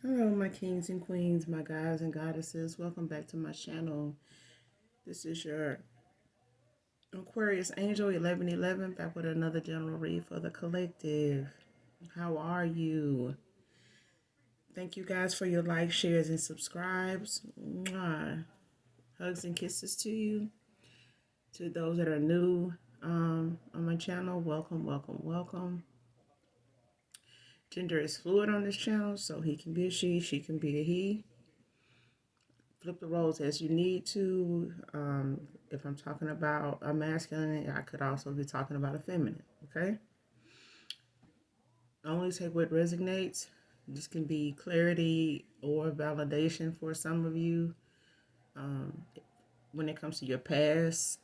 Hello, my kings and queens, my guys and goddesses. Welcome back to my channel. This is your Aquarius Angel 1111 back with another general read for the collective. How are you? Thank you guys for your likes, shares, and subscribes. Mwah. Hugs and kisses to you. To those that are new on my channel, welcome, welcome, welcome. Gender is fluid on this channel, so he can be a she can be a he. Flip the roles as you need to. If I'm talking about a masculine, I could also be talking about a feminine, okay? Only take what resonates. This can be clarity or validation for some of you. When it comes to your past,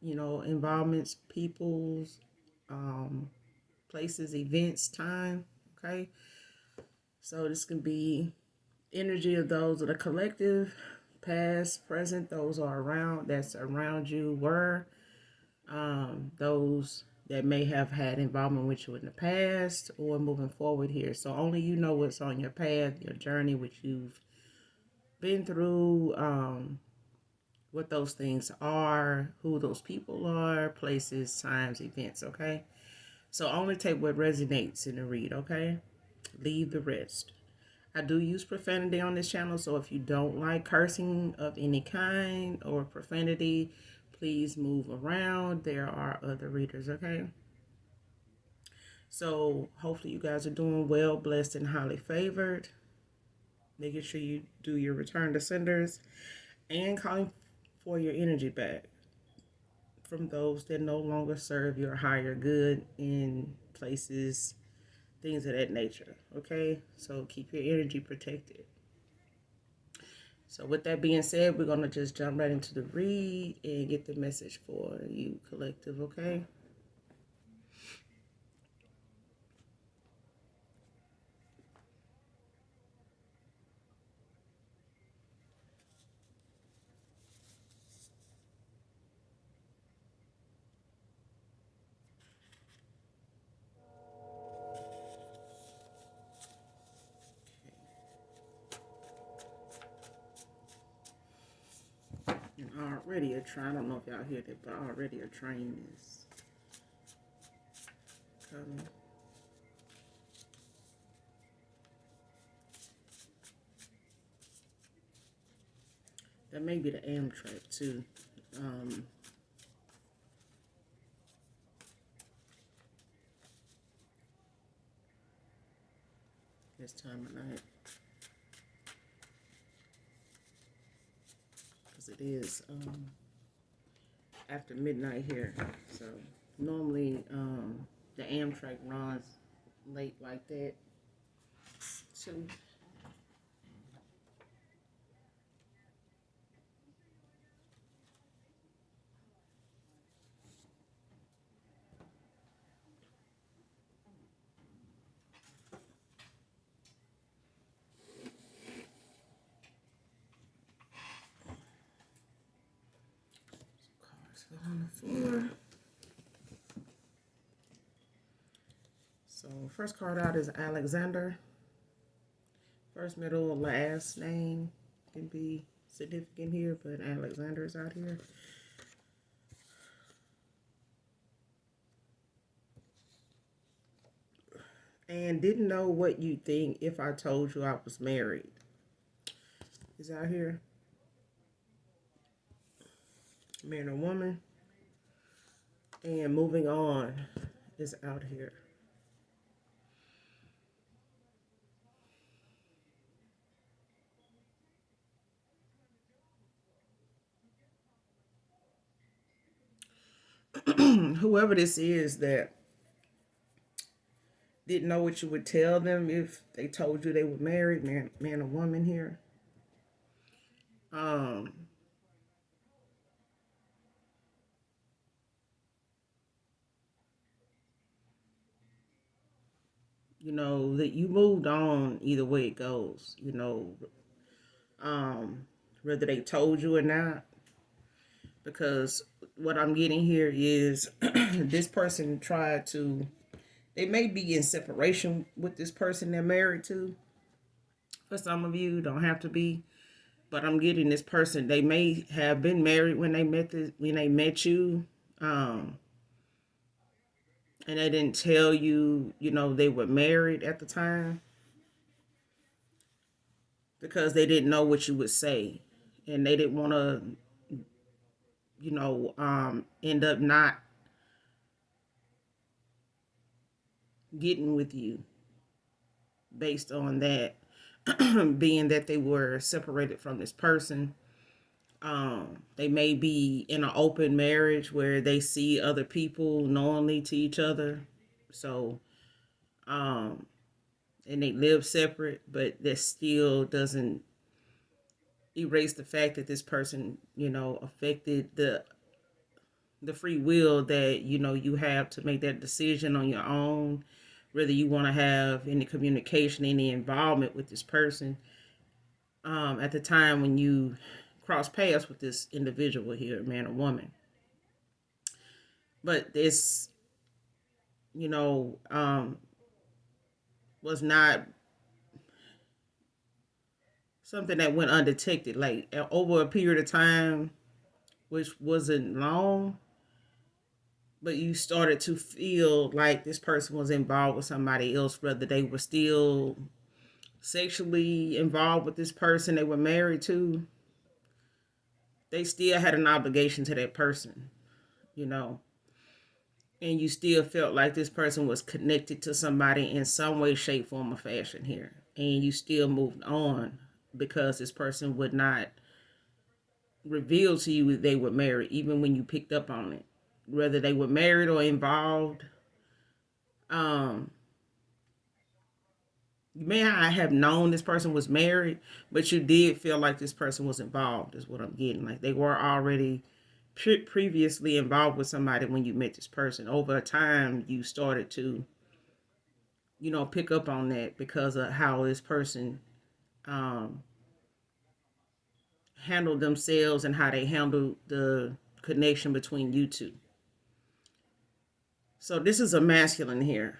involvements, peoples, places, events, time, okay? So this can be energy of those of the collective, past, present, those are around, that's around you, were, those that may have had involvement with you in the past or moving forward here. So only you know what's on your path, your journey, which you've been through, what those things are, who those people are, places, times, events, okay? So only take what resonates in the read, okay? Leave the rest. I do use profanity on this channel, so if you don't like cursing of any kind or profanity, please move around. There are other readers, okay? So hopefully you guys are doing well, blessed, and highly favored. Making sure you do your return to senders and calling for your energy back from those that no longer serve your higher good in places, things of that nature, okay? So keep your energy protected. So with that being said, we're going to just jump right into the read and get the message for you collective, okay? And already a train, I don't know if y'all hear that, but already a train is coming. That may be the Amtrak too. This time of night. Because it is after midnight here. So normally the Amtrak runs late like that too. Cars fell on the floor. So first card out is Alexander. First, middle, last name can be significant here, but Alexander is out here. And didn't know what you think if I told you I was married. Is out here. Man or woman. And moving on is out here. Whoever this is that didn't know what you would tell them if they told you they were married, man or woman here. Um, that you moved on either way it goes, whether they told you or not. Because what I'm getting here is this person tried to, they may be in separation with this person they're married to, For some of you, don't have to be. But I'm getting this person. They may have been married when they met you, um, and they didn't tell you, they were married at the time because they didn't know what you would say, and they didn't want to, end up not getting with you based on that, being that they were separated from this person. They may be in an open marriage where they see other people knowingly to each other. So, um, and they live separate, but that still doesn't erase the fact that this person, affected the free will that you have to make that decision on your own, whether you want to have any communication, any involvement with this person. At the time when you cross paths with this individual here, man or woman. But this, you know, um, was not something that went undetected. Like over a period of time, which wasn't long, but you started to feel like this person was involved with somebody else, whether they were still sexually involved with this person they were married to. They still had an obligation to that person, you know. And you still felt like this person was connected to somebody in some way, shape, form, or fashion here. And you still moved on because this person would not reveal to you that they were married, even when you picked up on it. Whether they were married or involved, um, you may not have known this person was married, but you did feel like this person was involved, is what I'm getting. Like they were already previously involved with somebody when you met this person. Over time, you started to, pick up on that because of how this person um, handled themselves and how they handled the connection between you two. So this is a masculine here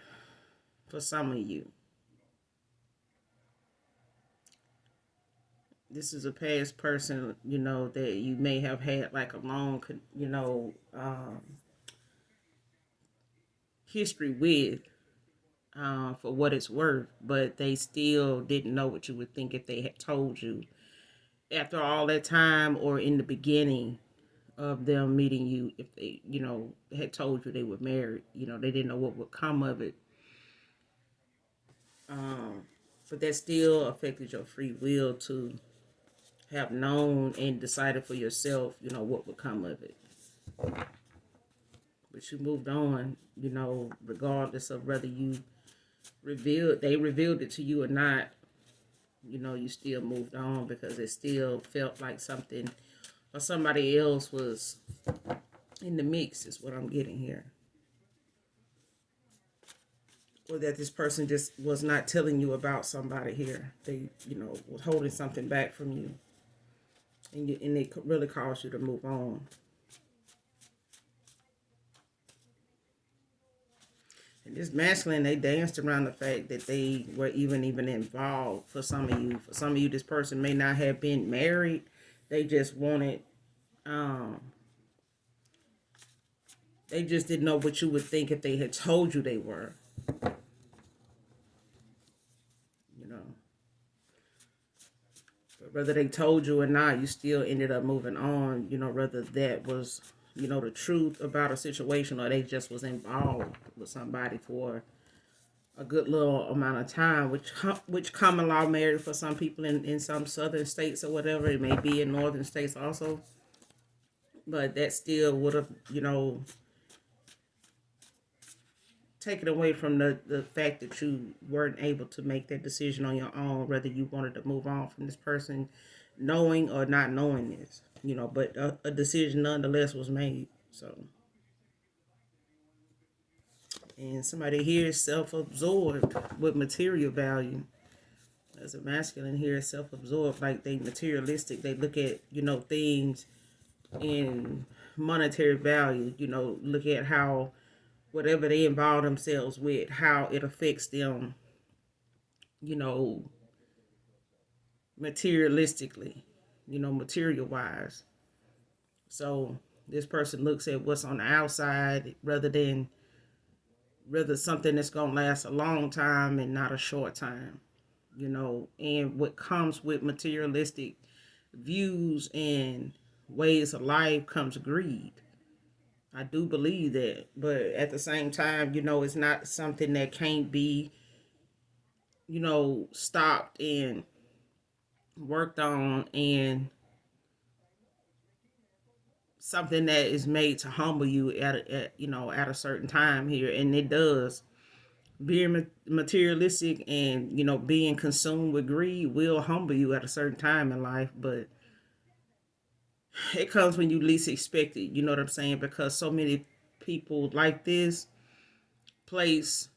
for some of you. This is a past person, that you may have had like a long, history with, for what it's worth, but they still didn't know what you would think if they had told you after all that time or in the beginning of them meeting you. If they, had told you they were married, they didn't know what would come of it. Um, but that still affected your free will to have known and decided for yourself, what would come of it. But you moved on, regardless of whether they revealed it to you or not. You still moved on because it still felt like something or somebody else was in the mix, is what I'm getting here. Or that this person just was not telling you about somebody here. They, was holding something back from you. And it really caused you to move on. And this masculine, they danced around the fact that they were even involved. For some of you, this person may not have been married. They just wanted, they just didn't know what you would think if they had told you they were. But whether they told you or not, you still ended up moving on. Whether that was, the truth about a situation or they just was involved with somebody for a good little amount of time, which common law married for some people in some southern states or whatever. It may be in northern states also. But that still would have, taken away from the fact that you weren't able to make that decision on your own, whether you wanted to move on from this person, knowing or not knowing this, but a decision nonetheless was made. So, and somebody here is self-absorbed with material value. As a masculine here is self-absorbed, like they materialistic. They look at, things in monetary value, look at how whatever they involve themselves with, how it affects them, materialistically, material wise. So this person looks at what's on the outside rather something that's gonna last a long time and not a short time. And what comes with materialistic views and ways of life comes greed. I do believe that, but at the same time, it's not something that can't be, stopped and worked on, and something that is made to humble you at a certain time here, and it does. Being materialistic and being consumed with greed will humble you at a certain time in life, but it comes when you least expect it. You know what I'm saying? Because so many people like this place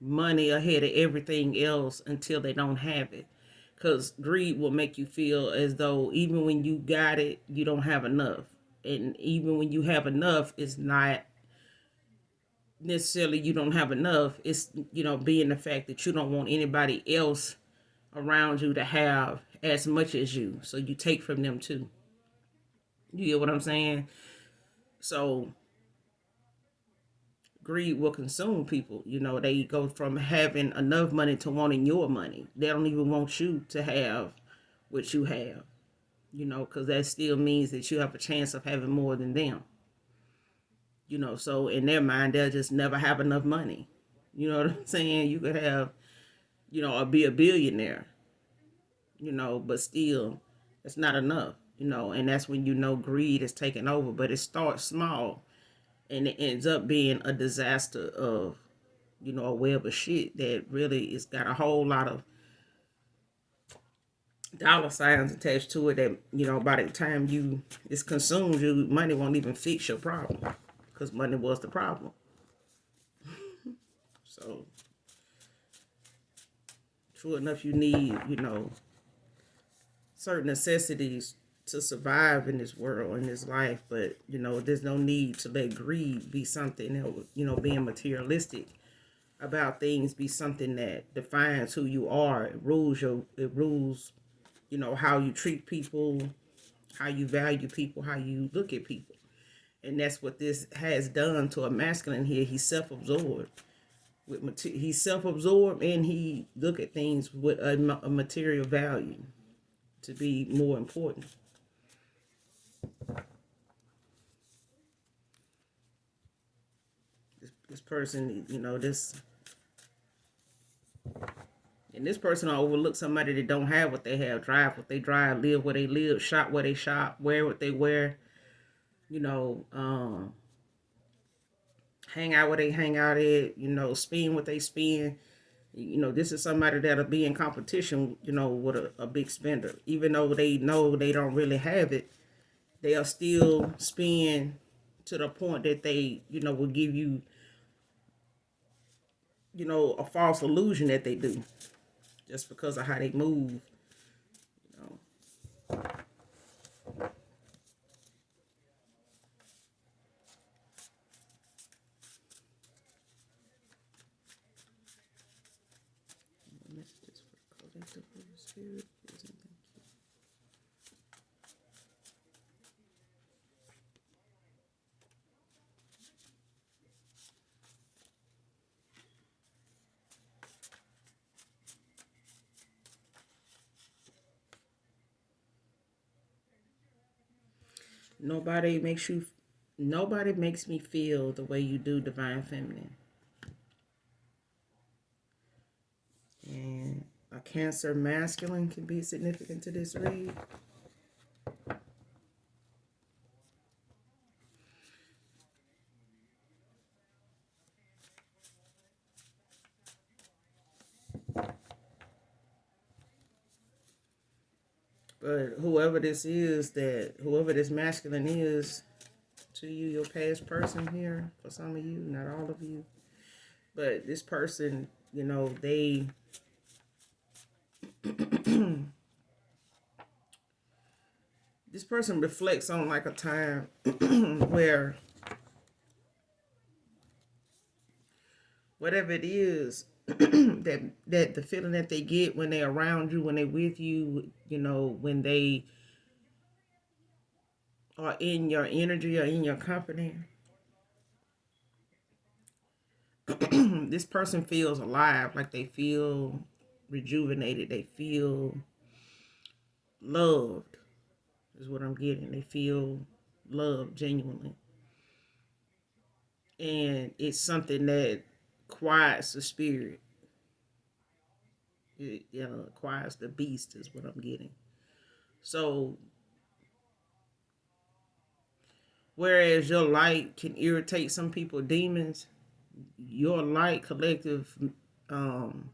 money ahead of everything else until they don't have it. Because greed will make you feel as though even when you got it, you don't have enough. And even when you have enough, it's not necessarily you don't have enough. It's, being the fact that you don't want anybody else around you to have as much as you. So you take from them too. You get what I'm saying? So greed will consume people. They go from having enough money to wanting your money. They don't even want you to have what you have, because that still means that you have a chance of having more than them. So in their mind, they'll just never have enough money. You know what I'm saying? You could have, or be a billionaire, but still, it's not enough, and that's when greed is taking over. But it starts small and it ends up being a disaster of, a web of shit that really is got a whole lot of dollar signs attached to it that, by the time it's consumed, you money won't even fix your problem because money was the problem. So true enough, you need, certain necessities to survive in this world, in this life, but there's no need to let greed be something that, being materialistic about things be something that defines who you are. It rules how you treat people, how you value people, how you look at people. And that's what this has done to a masculine here. He's self-absorbed. He's self-absorbed, and he look at things with a material value to be more important. This person, this person will overlook somebody that don't have what they have, drive what they drive, live where they live, shop where they shop, wear what they wear, you know, um, hang out where they hang out at, spend what they spend. This is somebody that'll be in competition, with a big spender. Even though they know they don't really have it, they'll still spend to the point that they, will give you, a false illusion that they do just because of how they move. You Messages for collective spirit. Nobody makes you. Nobody makes me feel the way you do, Divine Feminine. And a Cancer masculine can be significant to this read. But whoever this masculine is to you, your past person here, for some of you, not all of you, but this person, they this person reflects on like a time where whatever it is that the feeling that they get when they're around you, when they're with you, when they are in your energy or in your company, this person feels alive, like they feel rejuvenated, they feel loved, is what I'm getting. They feel loved genuinely. And it's something that quiets the spirit. It quiets the beast, is what I'm getting. So, whereas your light can irritate some people, demons, your light collective um,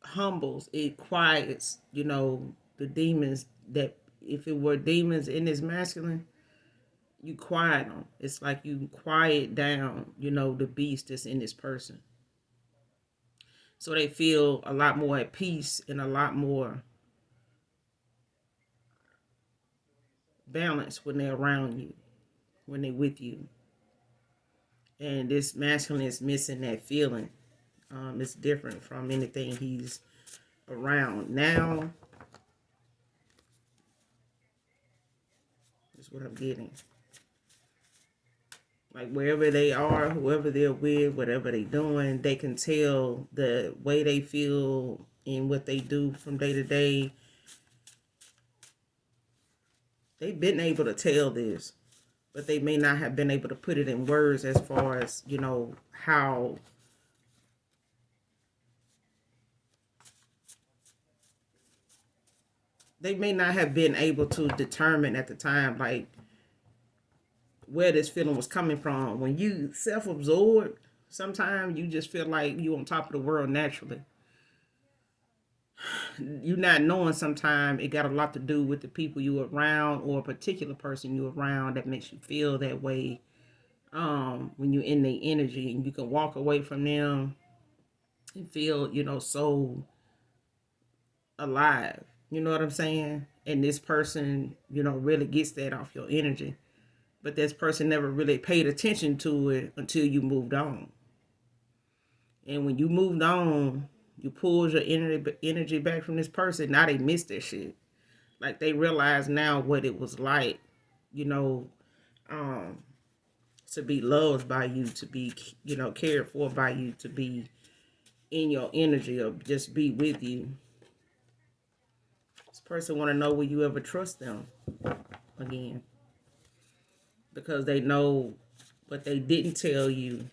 humbles, it quiets, the demons that if it were demons in this masculine, you quiet them. It's like you quiet down, the beast that's in this person. So they feel a lot more at peace and a lot more balanced when they're around you, when they're with you. And this masculine is missing that feeling. It's different from anything he's around now. Is what I'm getting. Like wherever they are, whoever they're with, whatever they're doing, they can tell the way they feel and what they do from day to day. They've been able to tell this, but they may not have been able to put it in words as far as, how they may not have been able to determine at the time, like, where this feeling was coming from. When you self-absorbed, sometimes you just feel like you on top of the world naturally. You not knowing sometimes it got a lot to do with the people you around or a particular person you around that makes you feel that way. When you're in their energy and you can walk away from them and feel, so alive. You know what I'm saying? And this person, really gets that off your energy. But this person never really paid attention to it until you moved on. And when you moved on, you pulled your energy back from this person. Now they miss that shit. Like they realize now what it was like, you know, um, to be loved by you, to be, cared for by you, to be in your energy or just be with you. This person want to know will you ever trust them again, because they know what they didn't tell you.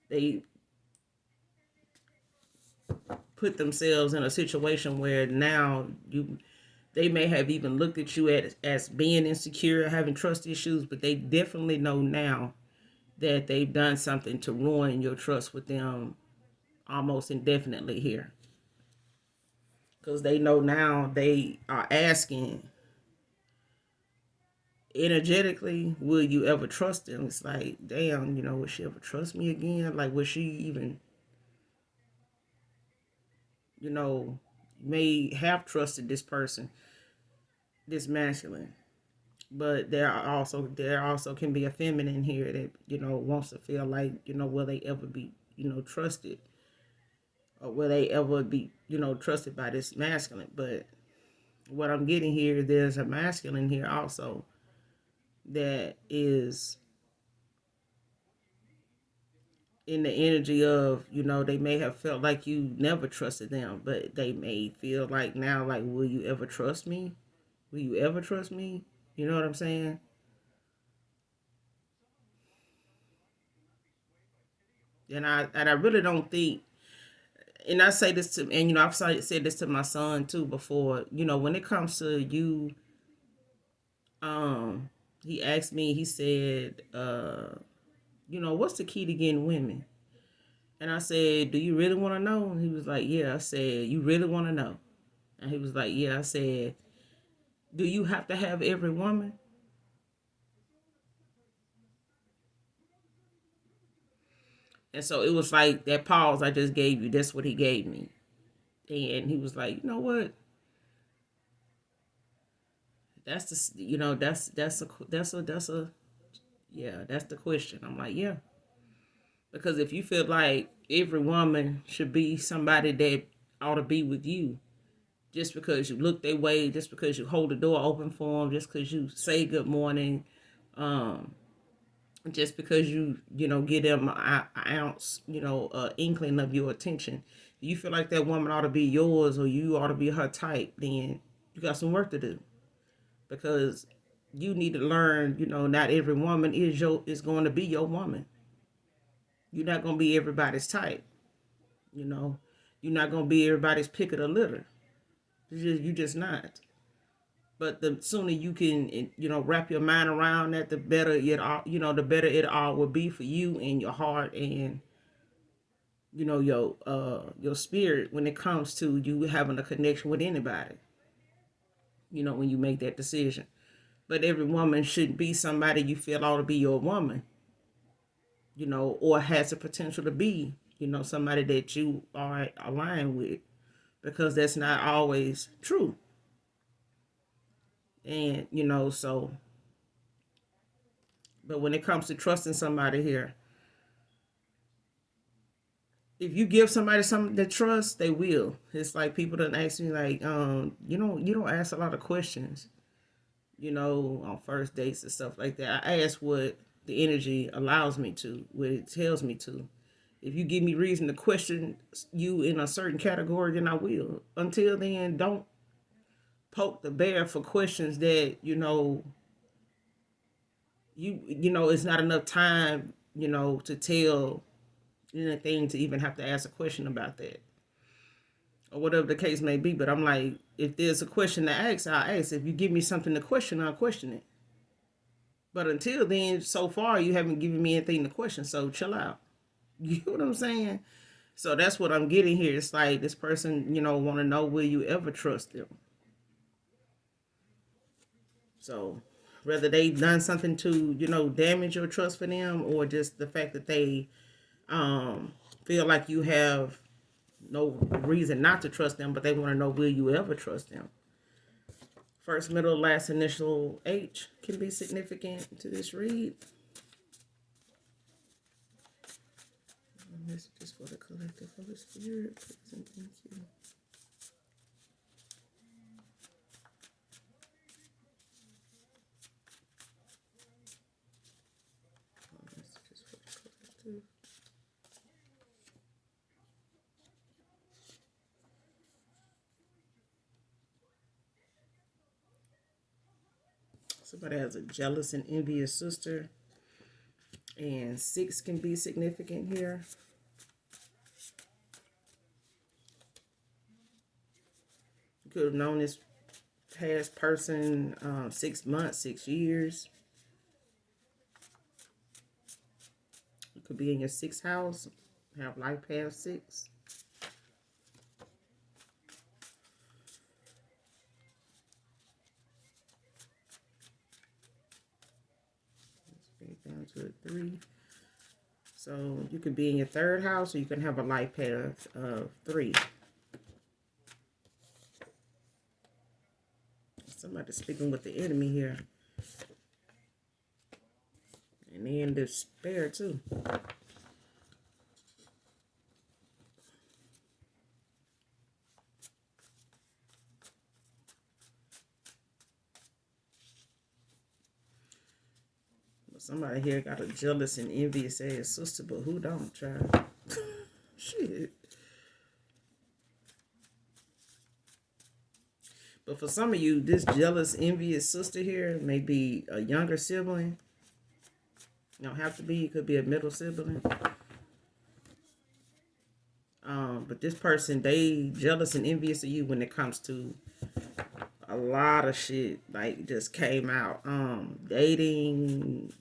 They put themselves in a situation where now they may have even looked at you as being insecure, having trust issues, but they definitely know now that they've done something to ruin your trust with them almost indefinitely here. Because they know now they are asking energetically, will you ever trust them? It's like, damn, will she ever trust me again? Like, will she even, may have trusted this person, this masculine? But there also can be a feminine here that wants to feel like will they ever be trusted, or will they ever be trusted by this masculine? But what I'm getting here, there's a masculine here also that is in the energy of they may have felt like you never trusted them, but they may feel like now, like, will you ever trust me? Will you ever trust me? You know what I'm saying? And I really don't think, and I say this to, and I've said this to my son too before. When it comes to you, um, he asked me. He said, what's the key to getting women? And I said, do you really want to know? And he was like, yeah. I said, you really want to know? And he was like, yeah. I said, do you have to have every woman? And so it was like that pause I just gave you. That's what he gave me. And he was like, you know what? That's the that's a yeah, that's the question. I'm like, yeah. Because if you feel like every woman should be somebody that ought to be with you, just because you look their way, just because you hold the door open for them, just because you say good morning, um, just because you give them an ounce, inkling of your attention, you feel like that woman ought to be yours or you ought to be her type, then you got some work to do. Because you need to learn, not every woman is going to be your woman. You're not going to be everybody's type. You know, you're not going to be everybody's pick of the litter. You just not. But the sooner you can, wrap your mind around that, the better it all will be for you and your heart and your spirit when it comes to you having a connection with anybody. When you make that decision. But every woman shouldn't be somebody you feel ought to be your woman. Or has the potential to be, somebody that you are aligned with, because that's not always true. And, but when it comes to trusting somebody here, if you give somebody something to trust, they will. It's like people don't ask me, like, you don't ask a lot of questions, on first dates and stuff like that. I ask what the energy allows me to, what it tells me to. If you give me reason to question you in a certain category, then I will. Until then, don't poke the bear for questions that it's not enough time to tell anything to even have to ask a question about that or whatever the case may be. But I'm like, if there's a question to ask, I'll ask. If you give me something to question, I'll question it. But until then, so far you haven't given me anything to question, so chill out. You know what I'm saying? So that's what I'm getting here. It's like this person, want to know, will you ever trust them? So whether they've done something to, damage your trust for them, or just the fact that they feel like you have no reason not to trust them, but they want to know, will you ever trust them? First, middle, last initial H can be significant to this read. Messages for the collective Holy Spirit. Please and thank you. Messages for the collective. Somebody has a jealous and envious sister. And 6 can be significant here. You could have known this past person 6 months, 6 years. You could be in your 6th house, have life path 6. Down to a 3. So you could be in your 3rd house, or you can have a life path of 3. Somebody's speaking with the enemy here. And they in despair too. Somebody here got a jealous and envious ass sister, but who don't, child? Shit. But for some of you, this jealous, envious sister here may be a younger sibling. You don't have to be. It could be a middle sibling. But this person, they jealous and envious of you when it comes to a lot of shit. Like, just came out. Dating.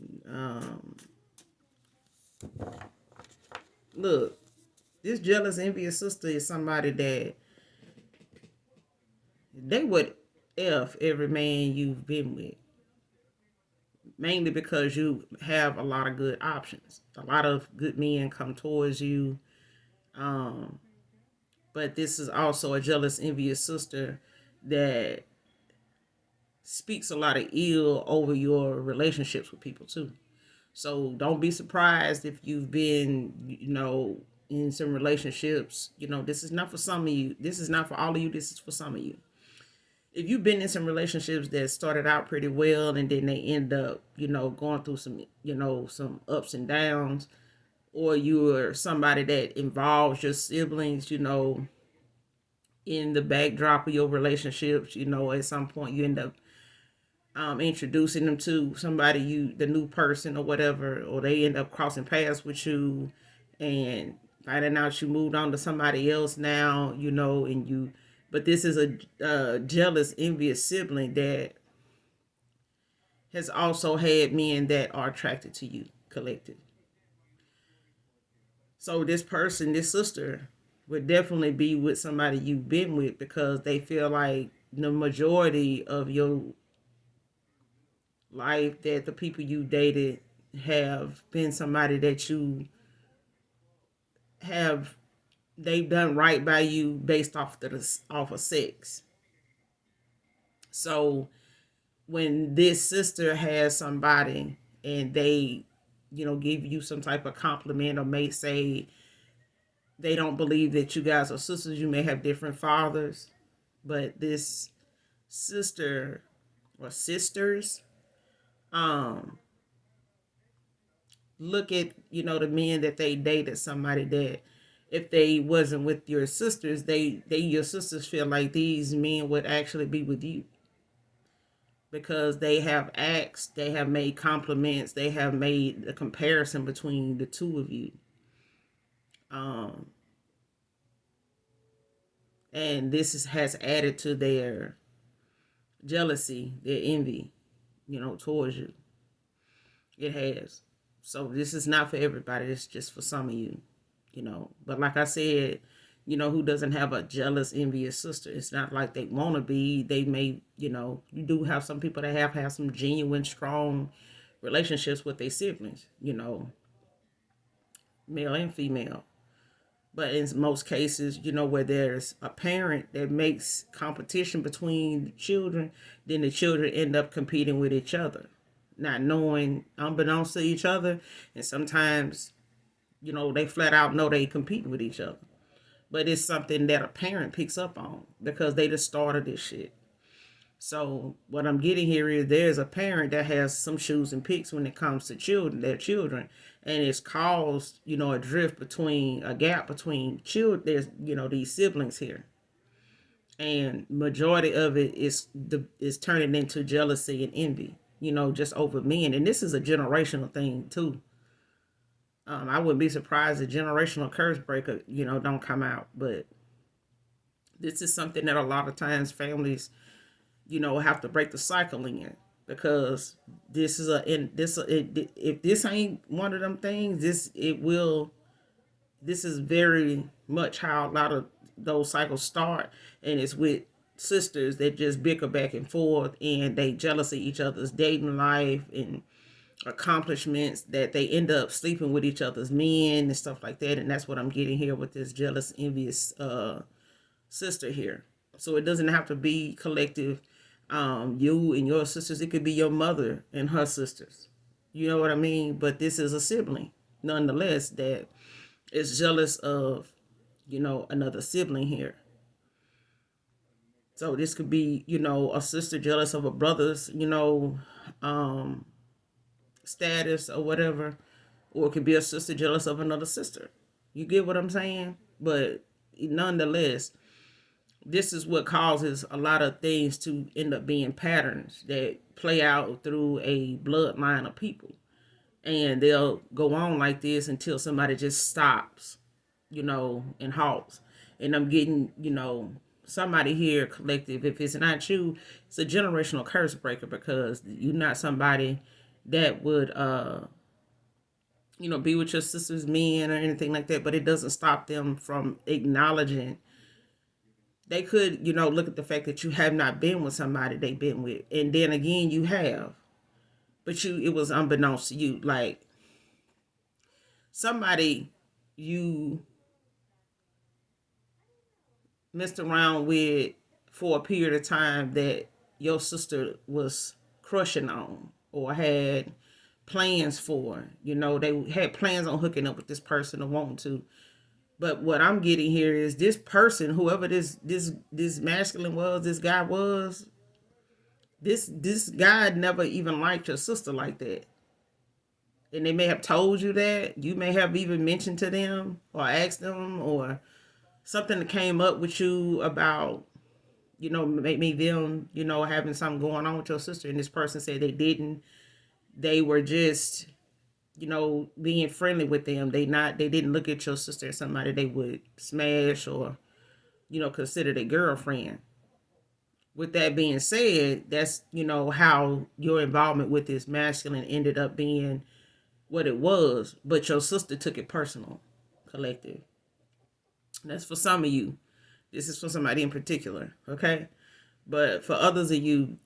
Look, this jealous, envious sister is somebody that they would F every man you've been with. Mainly because you have a lot of good options. A lot of good men come towards you. But this is also a jealous, envious sister that speaks a lot of ill over your relationships with people too. So don't be surprised if you've been, in some relationships. This is not for some of you. This is not for all of you. This is for some of you. If you've been in some relationships that started out pretty well and then they end up, going through some, some ups and downs, or you're somebody that involves your siblings, in the backdrop of your relationships, at some point you end up introducing them to somebody, the new person or whatever, or they end up crossing paths with you and finding out you moved on to somebody else now, but this is a jealous, envious sibling that has also had men that are attracted to you, collective. So this person, this sister, would definitely be with somebody you've been with because they feel like the majority of your life that the people you dated have been somebody that you have they've done right by you based off of sex. So when this sister has somebody and they give you some type of compliment or may say they don't believe that you guys are sisters, you may have different fathers, but this sister or sisters um look at the men that they dated, somebody that if they wasn't with your sisters, they your sisters feel like these men would actually be with you because they have asked, they have made compliments, they have made a comparison between the two of you, um and has added to their jealousy, their envy, towards you. It has. So this is not for everybody. It's just for some of you. But like I said, who doesn't have a jealous, envious sister? It's not like they want to be. They may, you do have some people that have some genuine, strong relationships with their siblings, male and female. But in most cases, where there's a parent that makes competition between the children, then the children end up competing with each other, not knowing, unbeknownst to each other. And sometimes, they flat out know they competing with each other. But it's something that a parent picks up on because they just started this shit. So what I'm getting here is there's a parent that has some shoes and picks when it comes to their children, and it's caused a gap between children. There's these siblings here, and majority of it is turning into jealousy and envy. Just over men, and this is a generational thing too. I wouldn't be surprised if generational curse breaker don't come out, but this is something that a lot of times families have to break the cycle in because this is if this ain't one of them things, this is very much how a lot of those cycles start, and it's with sisters that just bicker back and forth and they jealous of each other's dating life and accomplishments, that they end up sleeping with each other's men and stuff like that. And that's what I'm getting here with this jealous, envious sister here. So it doesn't have to be collective, you and your sisters. It could be your mother and her sisters. You know what I mean? But this is a sibling, nonetheless, that is jealous of, another sibling here. So this could be, a sister jealous of a brother's, um, status or whatever. Or it could be a sister jealous of another sister. You get what I'm saying? But nonetheless, this is what causes a lot of things to end up being patterns that play out through a bloodline of people. And they'll go on like this until somebody just stops, and halts. And I'm getting, somebody here, collective, if it's not you, it's a generational curse breaker because you're not somebody that would, be with your sister's men or anything like that. But it doesn't stop them from acknowledging. They could, look at the fact that you have not been with somebody they've been with. And then again, you have. But it was unbeknownst to you. Like, somebody you messed around with for a period of time that your sister was crushing on or had plans for. You know, they had plans on hooking up with this person or wanting to. But what I'm getting here is this person, whoever this masculine was, this guy was, this guy never even liked your sister like that. And they may have told you that. You may have even mentioned to them or asked them or something that came up with you about, maybe them, having something going on with your sister. And this person said they didn't. They were just, being friendly with them. They didn't look at your sister as somebody they would smash or, consider their girlfriend. With that being said, that's, how your involvement with this masculine ended up being what it was, but your sister took it personal, collective. That's for some of you. This is for somebody in particular, okay? But for others of you,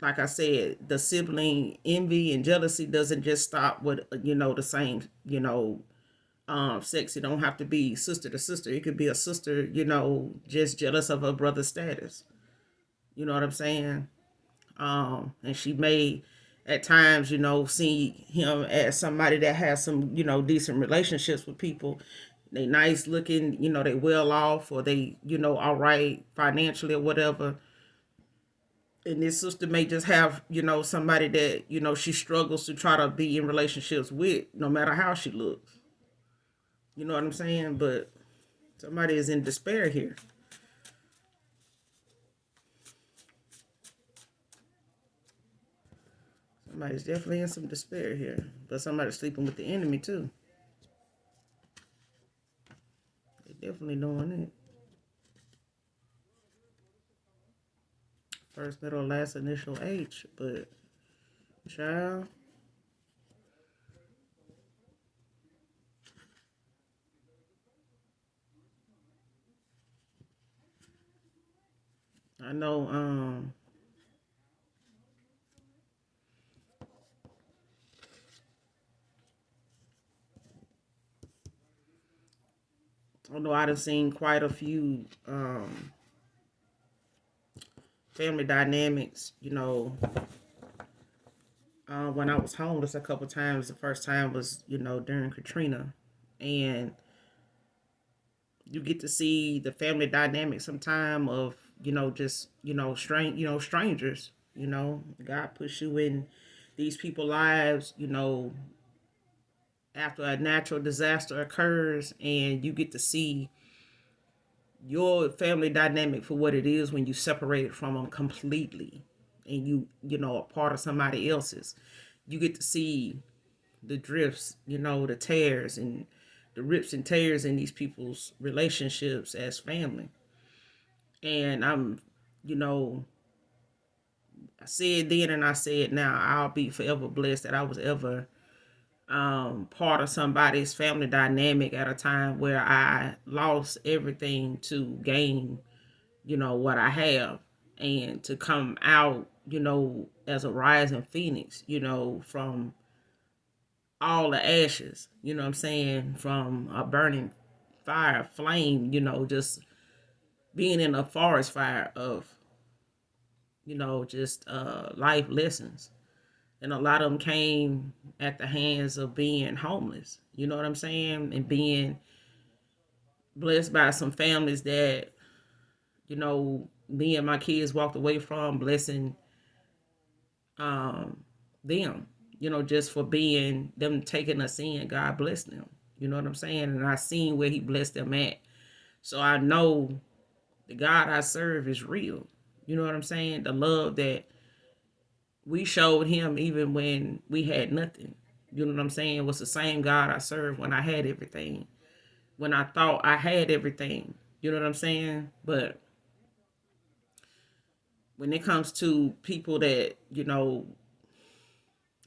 like I said, the sibling envy and jealousy doesn't just stop with, the same, sex. It don't have to be sister to sister. It could be a sister, just jealous of her brother's status. You know what I'm saying? And she may at times, see him as somebody that has some, decent relationships with people. They nice looking, they well off, or they, all right financially or whatever. And this sister may just have, somebody that, she struggles to try to be in relationships with, no matter how she looks. You know what I'm saying? But somebody is in despair here. Somebody's definitely in some despair here. But somebody's sleeping with the enemy too. They're definitely doing it. First, middle, last initial H. But, child, I know, I've seen quite a few family dynamics, when I was homeless a couple times. The first time was, during Katrina. And you get to see the family dynamic sometime of, just, strangers, God puts you in these people's lives, after a natural disaster occurs, and you get to see your family dynamic for what it is when you separate it from them completely, and you a part of somebody else's. You get to see the drifts, the tears and the rips and tears in these people's relationships as family. And you know, I said then and I said now, I'll be forever blessed that I was ever part of somebody's family dynamic at a time where I lost everything to gain, what I have, and to come out, as a rising phoenix, from all the ashes, you know what I'm saying, from a burning fire, flame, just being in a forest fire of, just life lessons. And a lot of them came at the hands of being homeless, you know what I'm saying, and being blessed by some families that, me and my kids walked away from, blessing them, just for being them, taking us in. God bless them. You know what I'm saying? And I seen where he blessed them at. So I know the God I serve is real. You know what I'm saying? The love that we showed him even when we had nothing. You know what I'm saying? Was the same God I served when I had everything. When I thought I had everything. You know what I'm saying? But when it comes to people that,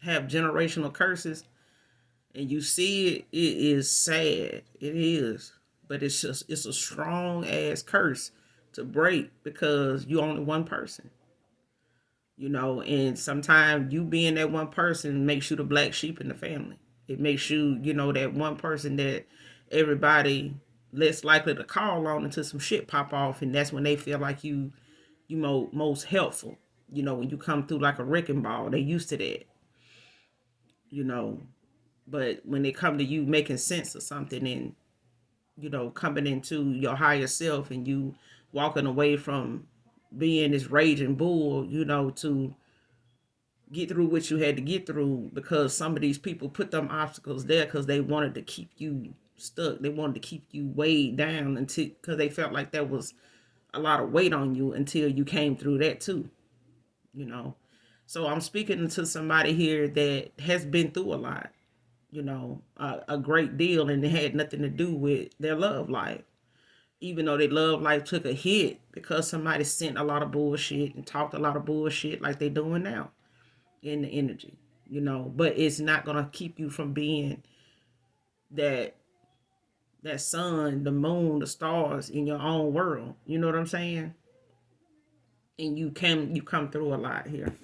have generational curses, and you see it, it is sad. It is. But it's a strong ass curse to break, because you only one person. And sometimes you being that one person makes you the black sheep in the family. It makes you, that one person that everybody less likely to call on until some shit pop off, and that's when they feel like most helpful. When you come through like a wrecking ball, they used to that. you know. But when it come to you making sense of something and, coming into your higher self and you walking away from being this raging bull, to get through what you had to get through, because some of these people put them obstacles there because they wanted to keep you stuck. They wanted to keep you weighed down until, because they felt like there was a lot of weight on you until you came through that too, you know. So I'm speaking to somebody here that has been through a lot, a great deal, and it had nothing to do with their love life. Even though their love life took a hit because somebody sent a lot of bullshit and talked a lot of bullshit like they doing now in the energy, but it's not gonna keep you from being that sun, the moon, the stars in your own world. You know what I'm saying? And you come through a lot here.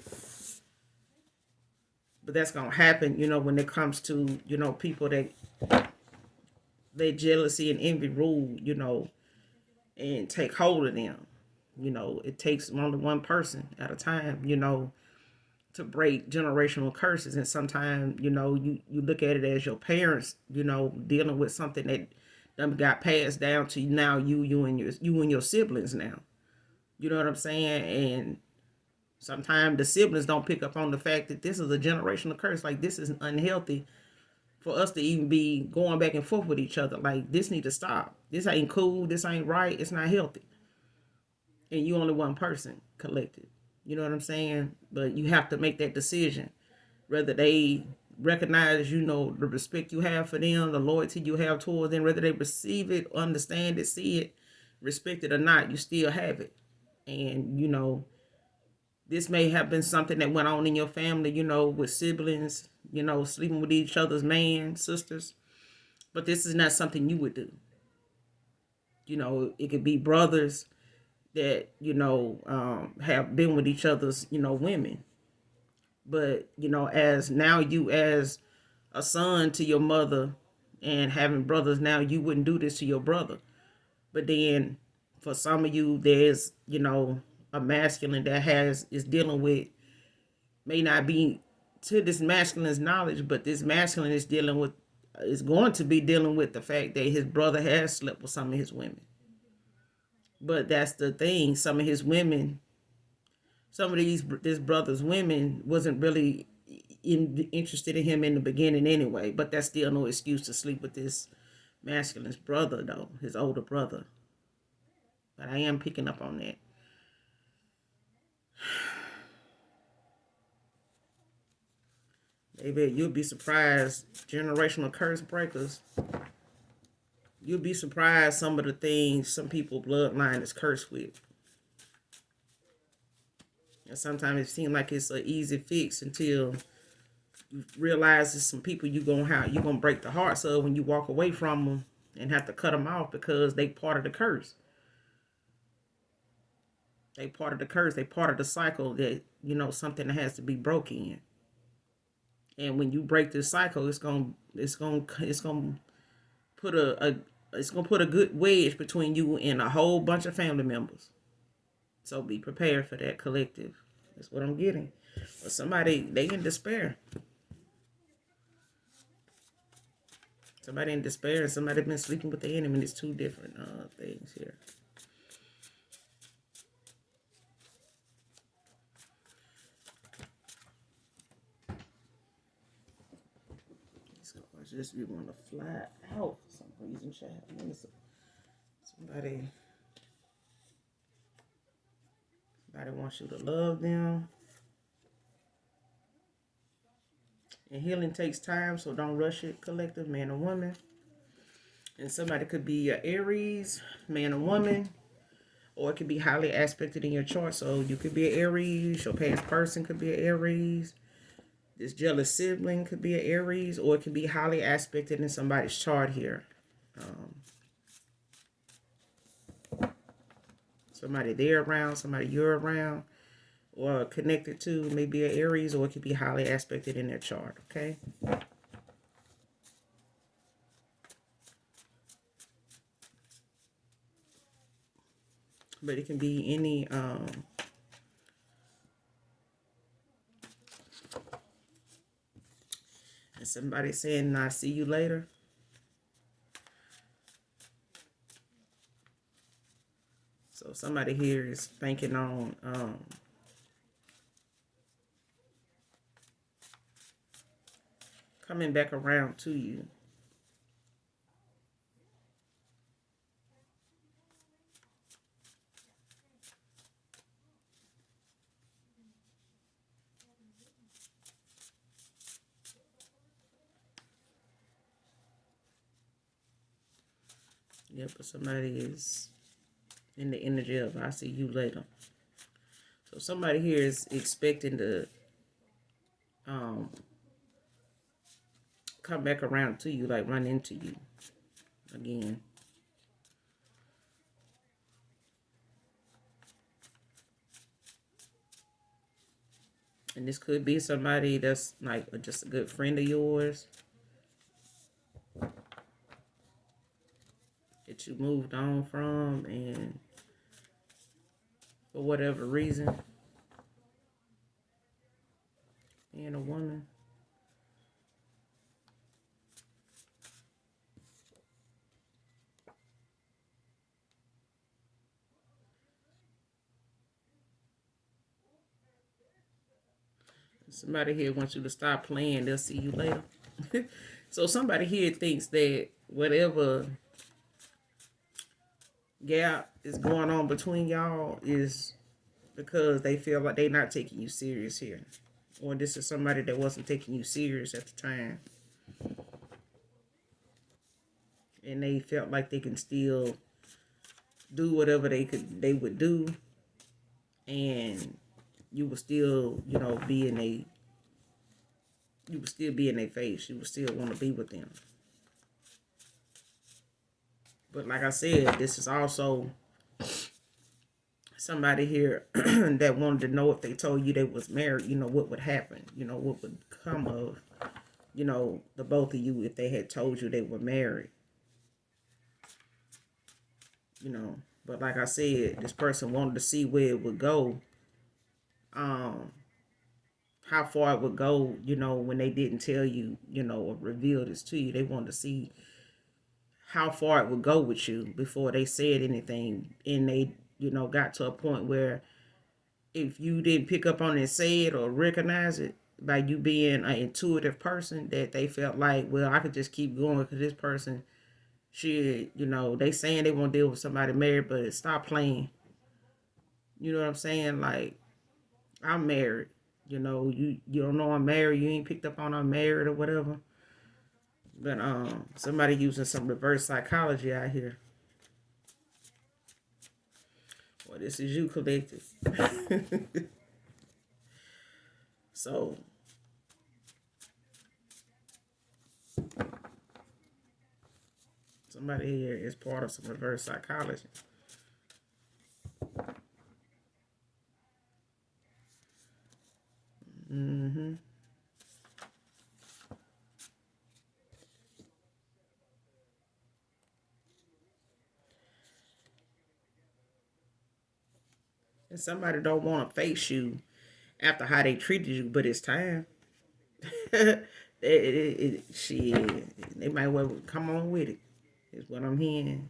But that's gonna happen, when it comes to, people that they jealousy and envy rule, and take hold of them. It takes only one person at a time, to break generational curses. And sometimes, you look at it as your parents, dealing with something that them got passed down to now you and your siblings now. You know what I'm saying? And sometimes the siblings don't pick up on the fact that this is a generational curse. Like, this is unhealthy for us to even be going back and forth with each other. Like, this need to stop. This ain't cool. This ain't right. It's not healthy. And you only one person collected. You know what I'm saying? But you have to make that decision. Whether they recognize, the respect you have for them, the loyalty you have towards them, whether they receive it, understand it, see it, respect it or not, you still have it. And, this may have been something that went on in your family, with siblings, sleeping with each other's man, sisters. But this is not something you would do. It could be brothers that, have been with each other's, women. But, as now you as a son to your mother and having brothers now, you wouldn't do this to your brother. But then for some of you, there's, a masculine that is dealing with, may not be to this masculine's knowledge, but this masculine is going to be dealing with the fact that his brother has slept with some of his women. But that's the thing. Some of this brother's women wasn't really interested in him in the beginning anyway. But that's still no excuse to sleep with this masculine's brother, though, his older brother. But I am picking up on that. Baby, you'll be surprised, generational curse breakers. You'll be surprised some of the things some people bloodline is cursed with. And sometimes it seems like it's an easy fix until you realize there's some people you're gonna break the hearts of when you walk away from them and have to cut them off because they part of the curse. They part of the curse. They part of the cycle that, something that has to be broken in. And when you break this cycle, it's gonna put a good wedge between you and a whole bunch of family members. So be prepared for that, collective. That's what I'm getting. But somebody, they in despair. Somebody in despair and somebody been sleeping with the enemy. It's two different things here. Just we want to fly out for some reason, child. Somebody wants you to love them. And healing takes time, so don't rush it, collective, man or woman. And somebody could be an Aries, man or woman, or it could be highly aspected in your chart. So you could be an Aries, your past person could be an Aries. This jealous sibling could be an Aries, or it could be highly aspected in somebody's chart here. Somebody they're around, somebody you're around, or connected to, maybe an Aries, or it could be highly aspected in their chart, okay? But it can be any Somebody saying, "I see you later." So somebody here is banking on coming back around to you. Yeah, but somebody is in the energy of "I see you later." So somebody here is expecting to um, come back around to you, like run into you again. And this could be somebody that's like just a good friend of yours that you moved on from, and for whatever reason, being a woman. Somebody here wants you to stop playing. They'll see you later. So somebody here thinks that whatever gap is going on between y'all is because they feel like they're not taking you serious here. Or this is somebody that wasn't taking you serious at the time. And they felt like they can still do whatever they would do, and you would still, be in a you would still be in their face. You would still want to be with them. But like I said, this is also somebody here that wanted to know if they told you they was married, what would happen, what would come of, the both of you if they had told you they were married, But like I said, this person wanted to see where it would go, how far it would go, when they didn't tell you, or reveal this to you. They wanted to see how far it would go with you before they said anything. And they, got to a point where if you didn't pick up on it and say it or recognize it by you being an intuitive person, that they felt like, well, I could just keep going because this person should, they saying they want to deal with somebody married, but stop playing. You know what I'm saying? Like, I'm married. You don't know I'm married. You ain't picked up on I'm married or whatever. But somebody using some reverse psychology out here. Well, this is you, collective. So somebody here is part of some reverse psychology. Mm-hmm. And somebody don't want to face you after how they treated you, but it's time. Shit, they might well come on with it. Is what I'm hearing.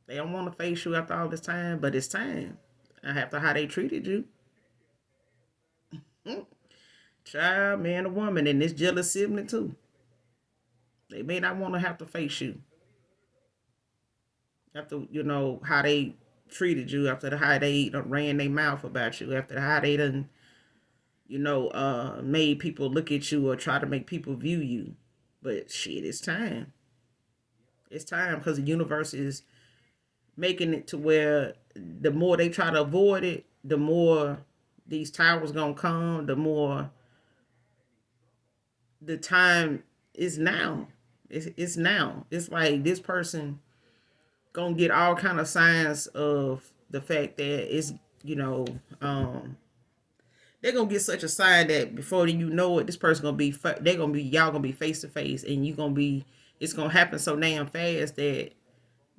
They don't want to face you after all this time, but it's time. After how they treated you. Child, man, or woman, and this jealous sibling too. They may not want to have to face you after how they treated you, after how they ran their mouth about you, after how they done made people look at you or try to make people view you. But shit, it's time. It's time because the universe is making it to where the more they try to avoid it, the more these towers gonna come, the more the time is now. It's now. It's like this person gonna get all kind of signs of the fact that it's they're gonna get such a sign that before you know it, this person gonna be they're gonna be y'all gonna be face to face, and you gonna be it's gonna happen so damn fast that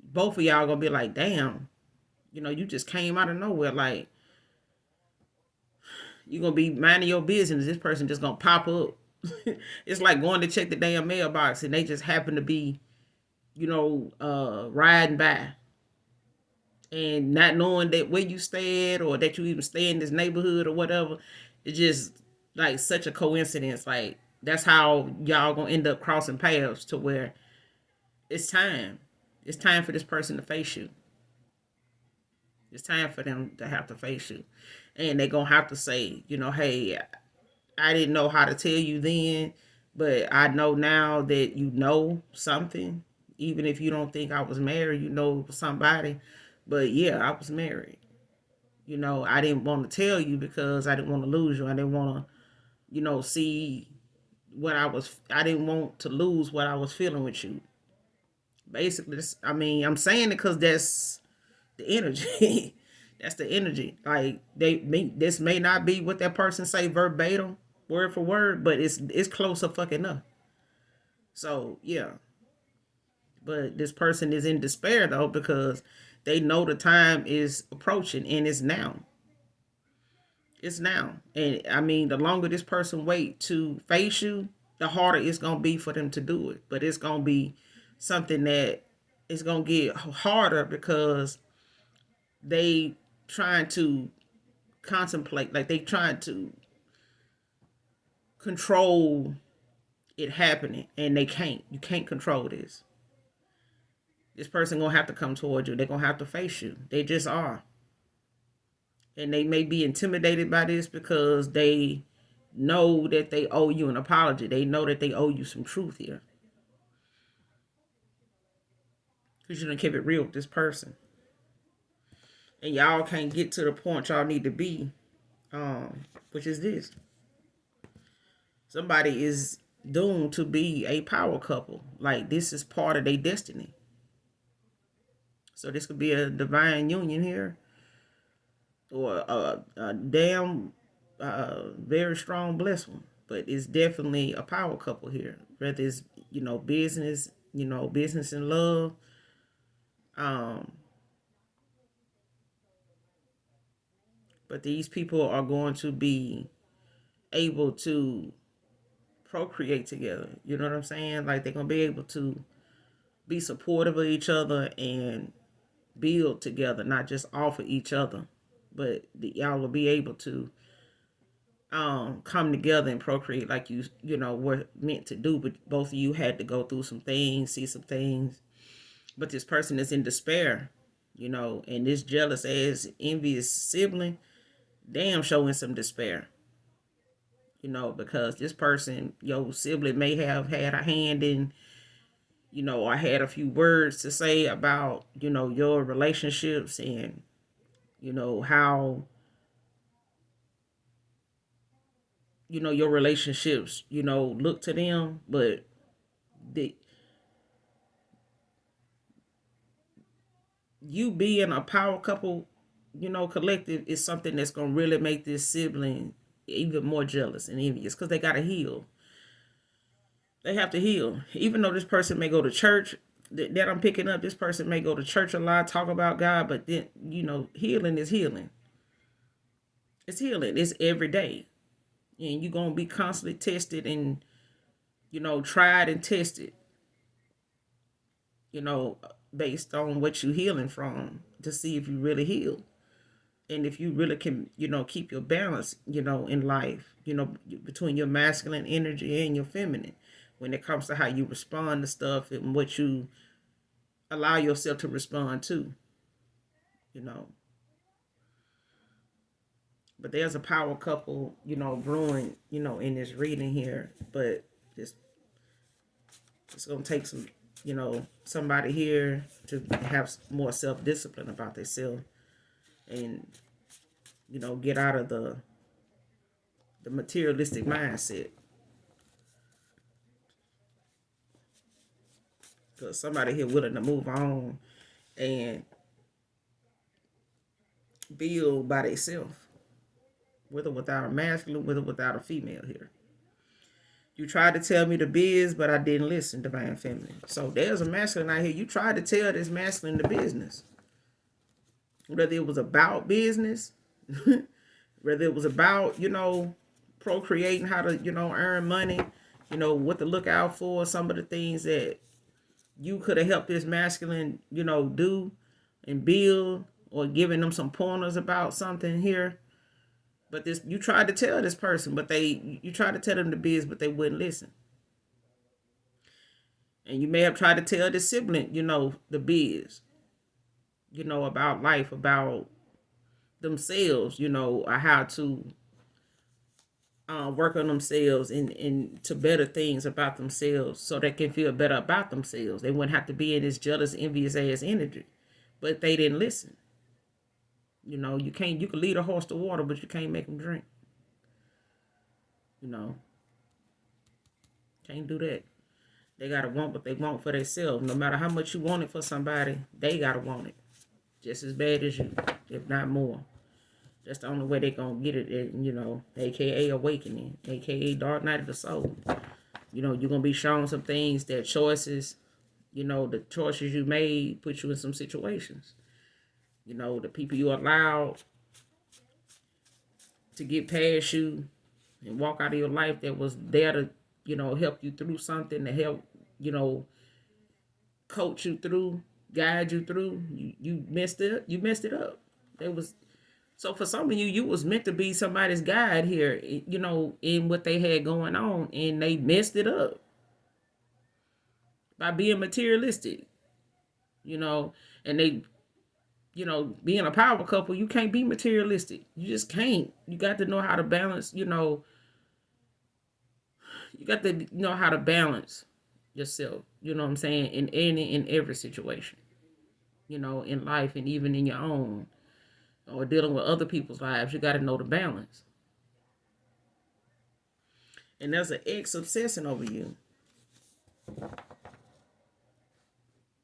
both of y'all gonna be like, damn, you just came out of nowhere. Like you gonna be minding your business, this person just gonna pop up It's like going to check the damn mailbox and they just happen to be, riding by and not knowing that where you stay at or that you even stay in this neighborhood or whatever. It's just like such a coincidence. Like that's how y'all gonna end up crossing paths to where it's time. It's time for this person to face you. It's time for them to have to face you. And they're gonna have to say, hey, I didn't know how to tell you then, but I know now that you know something. Even if you don't think I was married, you know somebody. But yeah, I was married. I didn't want to tell you because I didn't want to lose you. I didn't want to, see I didn't want to lose what I was feeling with you. Basically, I'm saying it because that's the energy. That's the energy. Like this may not be what that person say verbatim, word for word, but it's close to fucking up. So yeah, but this person is in despair though because they know the time is approaching and it's now. It's now, and I mean, the longer this person wait to face you, the harder it's gonna be for them to do it. But it's gonna be something that is gonna get harder because they trying to contemplate, like they trying to control it happening, and they can't. You can't control this. This person gonna have to come towards you. They're gonna have to face you. They just are, and they may be intimidated by this because they know that they owe you an apology. They know that they owe you some truth here because you done keep it real with this person, and y'all can't get to the point y'all need to be, which is this: somebody is doomed to be a power couple. Like this is part of their destiny. So this could be a divine union here, or a damn very strong blessed one. But it's definitely a power couple here. Whether it's business, business and love. Um, but these people are going to be able to procreate together. You know what I'm saying? Like they're gonna be able to be supportive of each other and build together, not just offer each other, but y'all will be able to come together and procreate like you were meant to do. But both of you had to go through some things, see some things. But this person is in despair, and this jealous ass envious sibling, damn, showing some despair. Because this person, your sibling, may have had a hand in, or had a few words to say about, your relationships and, how, your relationships, look to them. But the you being a power couple, collective is something that's gonna really make this sibling even more jealous and envious because they gotta heal. They have to heal. Even though this person may go to church, that I'm picking up, this person may go to church a lot, talk about God, but then, healing is healing. It's healing. It's every day. And you're going to be constantly tested and, tried and tested, you know, based on what you're healing from to see if you really heal. And if you really can, keep your balance, in life, between your masculine energy and your feminine when it comes to how you respond to stuff and what you allow yourself to respond to, you know. But there's a power couple, brewing, in this reading here. But it's gonna take some, somebody here to have more self discipline about themselves and, get out of the materialistic mindset. Because somebody here willing to move on and build by themselves, with or without a masculine, with or without a female here. You tried to tell me the biz, but I didn't listen, divine feminine. So there's a masculine out here. You tried to tell this masculine the business. Whether it was about business, whether it was about, procreating, how to, earn money, what to look out for, some of the things that you could have helped this masculine, do and build, or giving them some pointers about something here. But this, you tried to tell this person, but you tried to tell them the biz, but they wouldn't listen. And you may have tried to tell the sibling, the biz, about life, about themselves, how to work on themselves and to better things about themselves so they can feel better about themselves. They wouldn't have to be in this jealous, envious ass energy. But they didn't listen. You can lead a horse to water, but you can't make them drink. Can't do that. They gotta want what they want for themselves. No matter how much you want it for somebody, they gotta want it just as bad as you, if not more. That's the only way they gonna get it, aka awakening, aka dark night of the soul. You're gonna be shown some things, that choices, the choices you made put you in some situations. The people you allowed to get past you and walk out of your life that was there to, help you through something, to help, coach you through, guide you through. You messed it. You messed it up. It was so for some of you was meant to be somebody's guide here, in what they had going on, and they messed it up by being materialistic, and they, being a power couple, you can't be materialistic. You just can't. You got to know how to balance, you got to know how to balance yourself, you know what I'm saying, in every situation, in life and even in your own, or dealing with other people's lives. You got to know the balance. And there's an ex obsessing over you.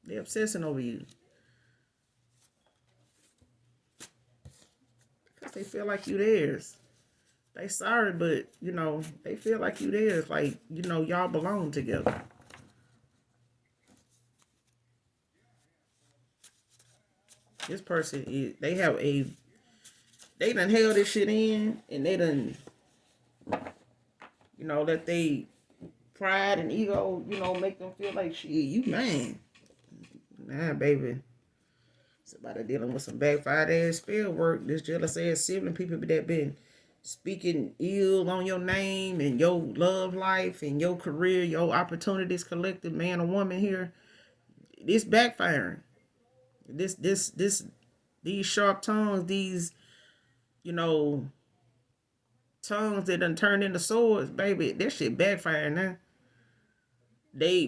They're obsessing over you because they feel like you theirs. They sorry, but they feel like you theirs. Like, y'all belong together. This person is, they done held this shit in, and they done, let they pride and ego, make them feel like, shit, you man. Nah, baby. Somebody dealing with some backfired ass spell work. This jealous ass sibling, people that been speaking ill on your name and your love life and your career, your opportunities collected, man or woman here. This backfiring. These sharp tongues, these, tongues that done turned into swords, baby, that shit backfiring now.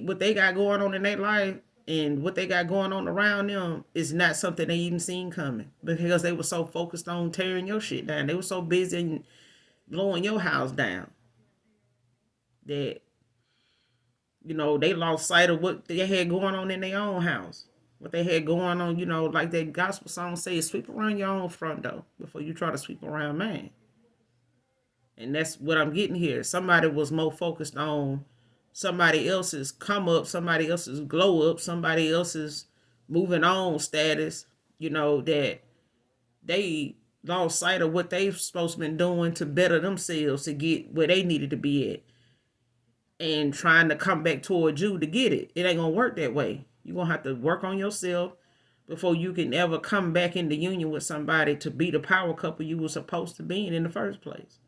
What they got going on in their life and what they got going on around them is not something they even seen coming, because they were so focused on tearing your shit down. They were so busy blowing your house down that, they lost sight of what they had going on in their own house. What they had going on, like that gospel song says, sweep around your own front door before you try to sweep around mine. And that's what I'm getting here. Somebody was more focused on somebody else's come up, somebody else's glow up, somebody else's moving on status, that they lost sight of what they've supposed to been doing to better themselves, to get where they needed to be at, and trying to come back towards you to get it. It ain't gonna work that way. You're gonna have to work on yourself before you can ever come back into union with somebody to be the power couple you were supposed to be in the first place.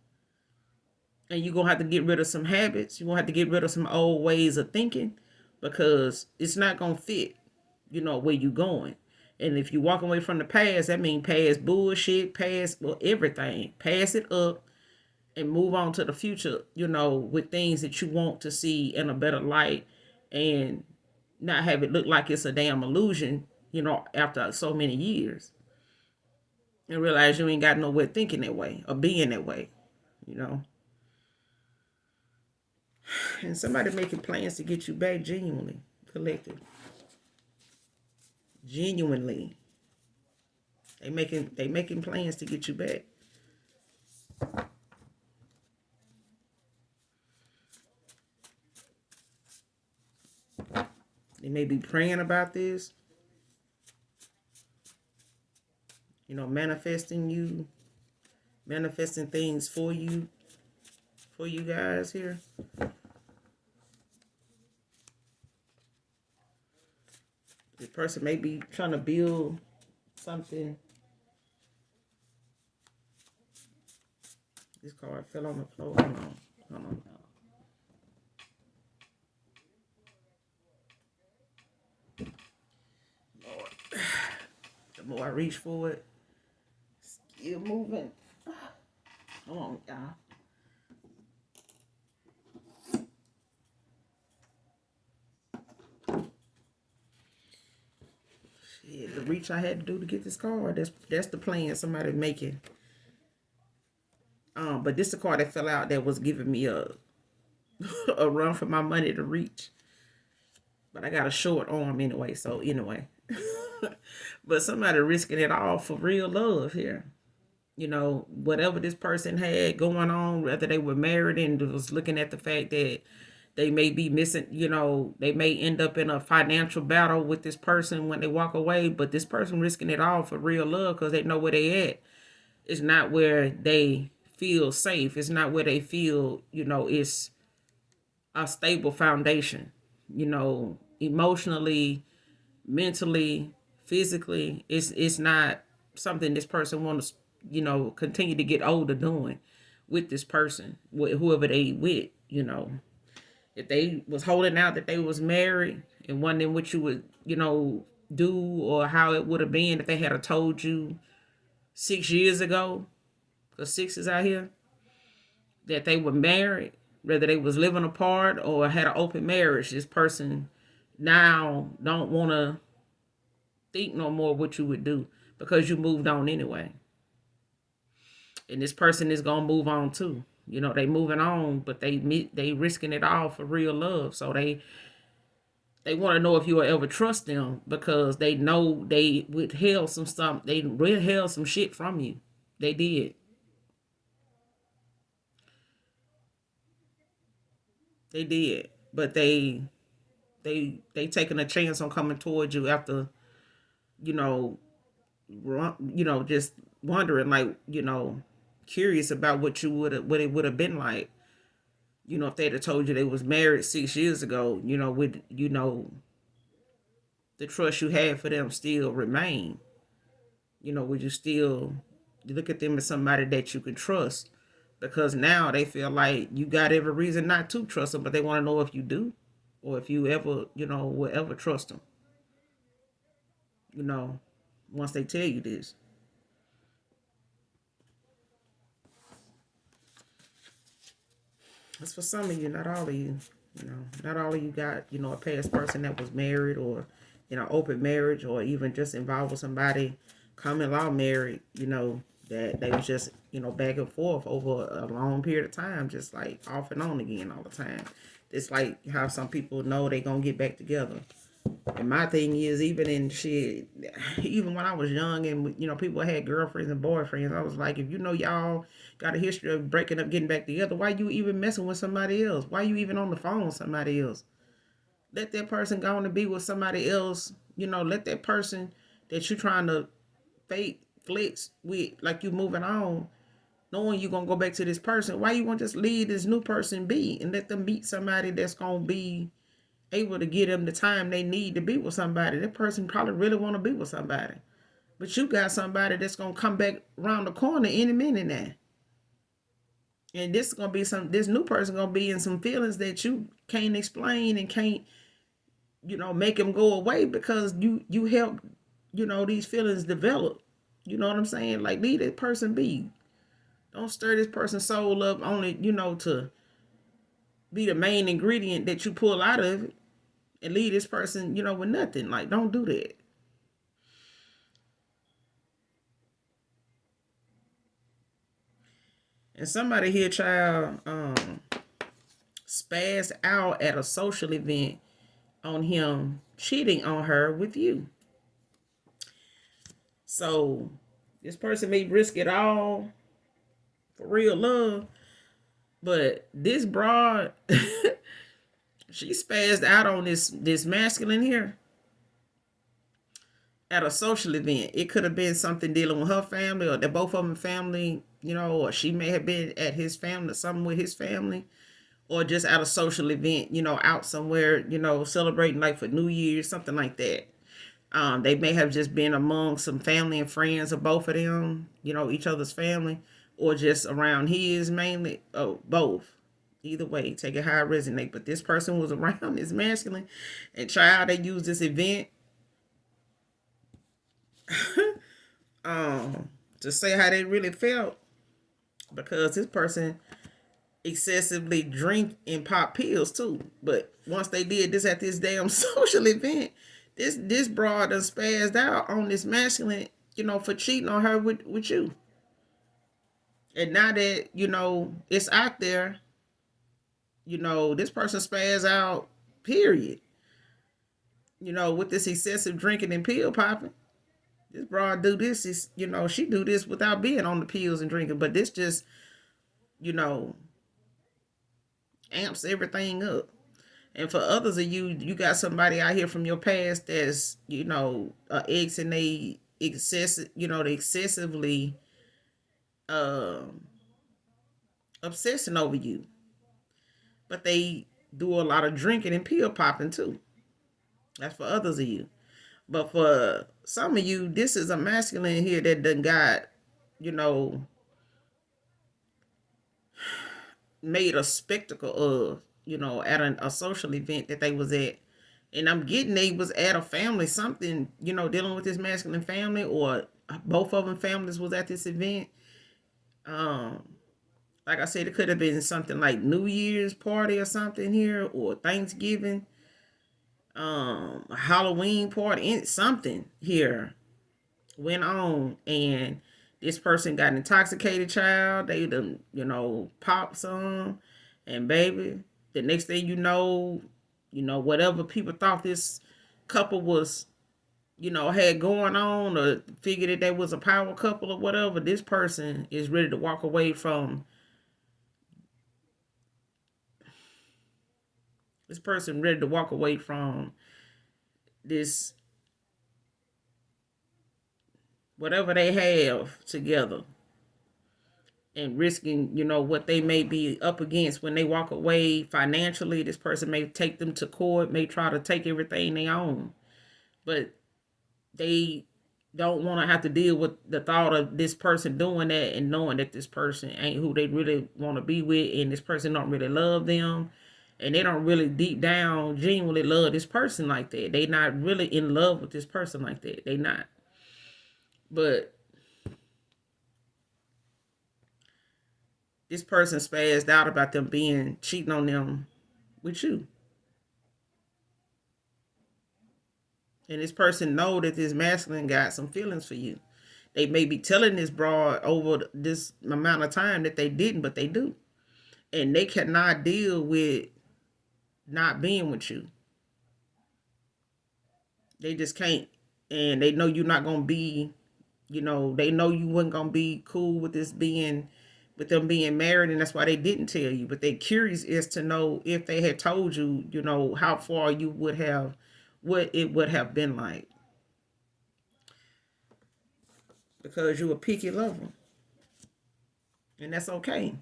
And you're going to have to get rid of some habits. You're going to have to get rid of some old ways of thinking, because it's not going to fit, where you're going. And if you walk away from the past, that means past bullshit, past everything. Pass it up and move on to the future, with things that you want to see in a better light, and not have it look like it's a damn illusion, after so many years. And realize you ain't got no way of thinking that way or being that way, And somebody making plans to get you back genuinely, collective. Genuinely. They making plans to get you back. They may be praying about this. Manifesting things for you. for you guys here. The person may be trying to build something. This card fell on the floor. Hold on. Hold on. Lord. The more I reach for it, still moving. Hold on, y'all. Shit, the reach I had to do to get this card. That's the plan somebody's making. But this is the card that fell out that was giving me a a run for my money to reach. But I got a short arm anyway, so anyway. But somebody risking it all for real love here. You know, whatever this person had going on, whether they were married and was looking at the fact that they may be missing, you know, they may end up in a financial battle with this person when they walk away, but this person risking it all for real love because they know where they at. It's not where they feel safe. It's not where they feel, you know, it's a stable foundation, you know, emotionally, mentally, physically. It's not something this person wants to, you know, continue to get older doing with this person, with whoever they with, you know. If they was holding out that they was married and wondering what you would, you know, do or how it would have been if they had told you 6 years ago, because 6 is out here, that they were married, whether they was living apart or had an open marriage, this person now don't want to think no more what you would do because you moved on anyway. And this person is gonna move on too. You know, they moving on, but they risking it all for real love. So they want to know if you will ever trust them because they know they withheld some stuff. They withheld some shit from you. They did. They did. But they taking a chance on coming towards you after, you know, just wondering, like, you know, curious about what it would have been like, you know, if they'd have told you they was married 6 years ago, you know, with, you know, the trust you had for them still remain. You know, would you still look at them as somebody that you can trust? Because now they feel like you got every reason not to trust them, but they want to know if you do or if you ever, you know, will ever trust them. You know, once they tell you this. That's for some of you, not all of you. You know, not all of you got, you know, a past person that was married or, you know, open marriage or even just involved with somebody common law married, you know, that they was just, you know, back and forth over a long period of time, just like off and on again all the time. It's like how some people know they gonna get back together. And my thing is, even in shit, even when I was young and, you know, people had girlfriends and boyfriends, I was like, if you know y'all got a history of breaking up, getting back together, why you even messing with somebody else? Why you even on the phone with somebody else? Let that person go on to be with somebody else. You know, let that person that you trying to fake flex with, like you moving on, knowing you gonna go back to this person. Why you want to just leave this new person be and let them meet somebody that's gonna be able to give them the time they need to be with somebody? That person probably really want to be with somebody, but you got somebody that's gonna come back around the corner any minute now, and this new person gonna be in some feelings that you can't explain and can't, you know, make them go away because you help, you know, these feelings develop. You know what I'm saying? Like, leave that person be. Don't stir this person's soul up only, you know, to be the main ingredient that you pull out of it and leave this person, you know, with nothing. Like, don't do that. And somebody here, child, spazzed out at a social event on him cheating on her with you. So this person may risk it all for real love, but this broad, she spazzed out on this masculine here at a social event. It could have been something dealing with her family or that both of them family or she may have been at his family, something with his family, or just at a social event, out somewhere, celebrating like for New Year's, something like that. They may have just been among some family and friends of both of them, each other's family, or just around his mainly. Oh, both. Either way, take it how it resonate. But this person was around his masculine, and child, they used this event um, to say how they really felt, because this person excessively drink and pop pills too. But once they did this at this damn social event, this broad done spazzed out on this masculine, for cheating on her with you. And now that, it's out there, this person spazzed out, period. With this excessive drinking and pill popping. This broad do this is, she do this without being on the pills and drinking. But this just, you know, amps everything up. And for others of you, you got somebody out here from your past that's, ex, and they they excessively uh, obsessing over you. But they do a lot of drinking and pill popping too. That's for others of you. But for some of you, this is a masculine here that done got, you know, made a spectacle of, at a social event that they was at. And I'm getting they was at a family, something, dealing with this masculine family, or both of them families was at this event. Um, like I said, it could have been something like New Year's party or something here, or Thanksgiving, a Halloween party, something here went on, and this person got intoxicated, child. They done, popped some, and baby, the next thing whatever people thought this couple was, had going on, or figured that they was a power couple or whatever, this person is ready to walk away from this whatever they have together, and risking, what they may be up against when they walk away financially. This person may take them to court, may try to take everything they own, but they don't want to have to deal with the thought of this person doing that, and knowing that this person ain't who they really want to be with, and this person don't really love them, and they don't really deep down genuinely love this person like that. They not really in love with this person like that. They not. But this person spazzed out about them being cheating on them with you. And this person know that this masculine got some feelings for you. They may be telling this broad over this amount of time that they didn't, but they do. And they cannot deal with not being with you. They just can't. And they know you're not going to be, they know you weren't going to be cool with with them being married, and that's why they didn't tell you. But they're curious as to know if they had told you, how far you would have, what it would have been like. Because you're a picky lover. And that's okay.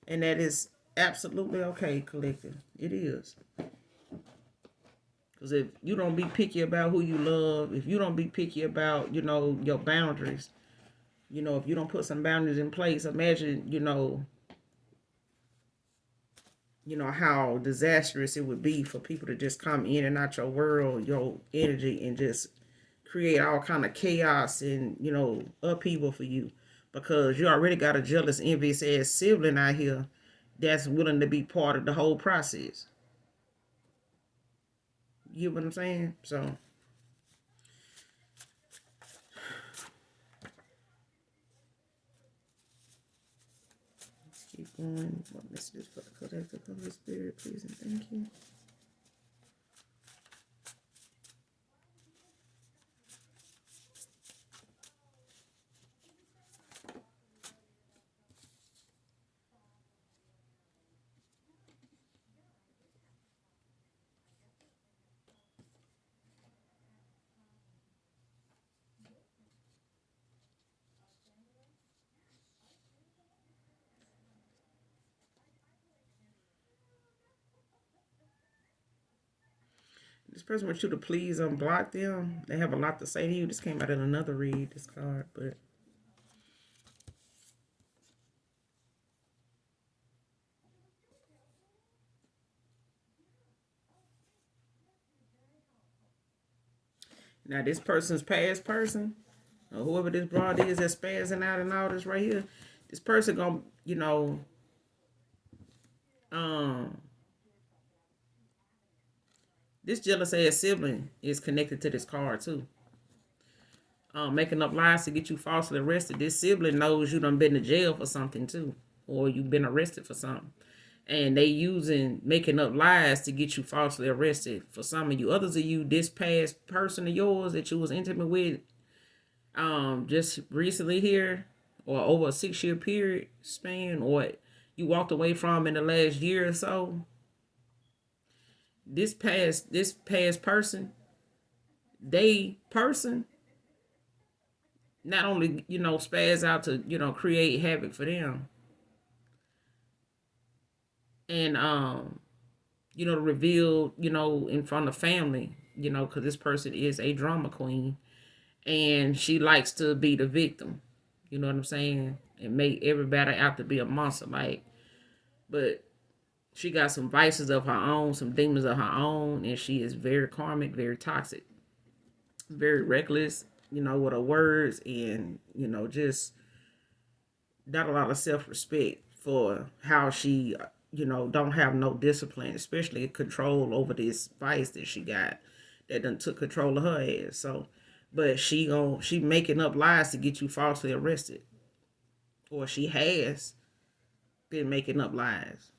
And that is absolutely okay, collective. It is. Because if you don't be picky about who you love, if you don't be picky about, your boundaries, if you don't put some boundaries in place, imagine, how disastrous it would be for people to just come in and out your world, your energy, and just create all kind of chaos and, upheaval for you. Because you already got a jealous, envious ass sibling out here that's willing to be part of the whole process. You know what I'm saying? So let's keep going. What messages for the collective Holy Spirit, please and thank you. This person wants you to please unblock them. They have a lot to say to you. This came out in another read, this card, but now this person's past person, or whoever this broad is that's spazzing out and all this right here, this person gonna, um, this jealous ass sibling is connected to this card too. Making up lies to get you falsely arrested. This sibling knows you done been to jail for something too, or you've been arrested for something. And they using making up lies to get you falsely arrested. For some of you, others of you, this past person of yours that you was intimate with, just recently here, or over a 6-year period span, or you walked away from in the last year or so. This past person, they person, not only spaz out to create havoc for them, and to reveal in front of family, because this person is a drama queen, and she likes to be the victim. You know what I'm saying? And make everybody out to be a monster, like. But she got some vices of her own, some demons of her own, and she is very karmic, very toxic, very reckless, with her words, and just not a lot of self-respect for how she, don't have no discipline, especially control over this vice that she got that done took control of her ass. So, but she making up lies to get you falsely arrested, or she has been making up lies.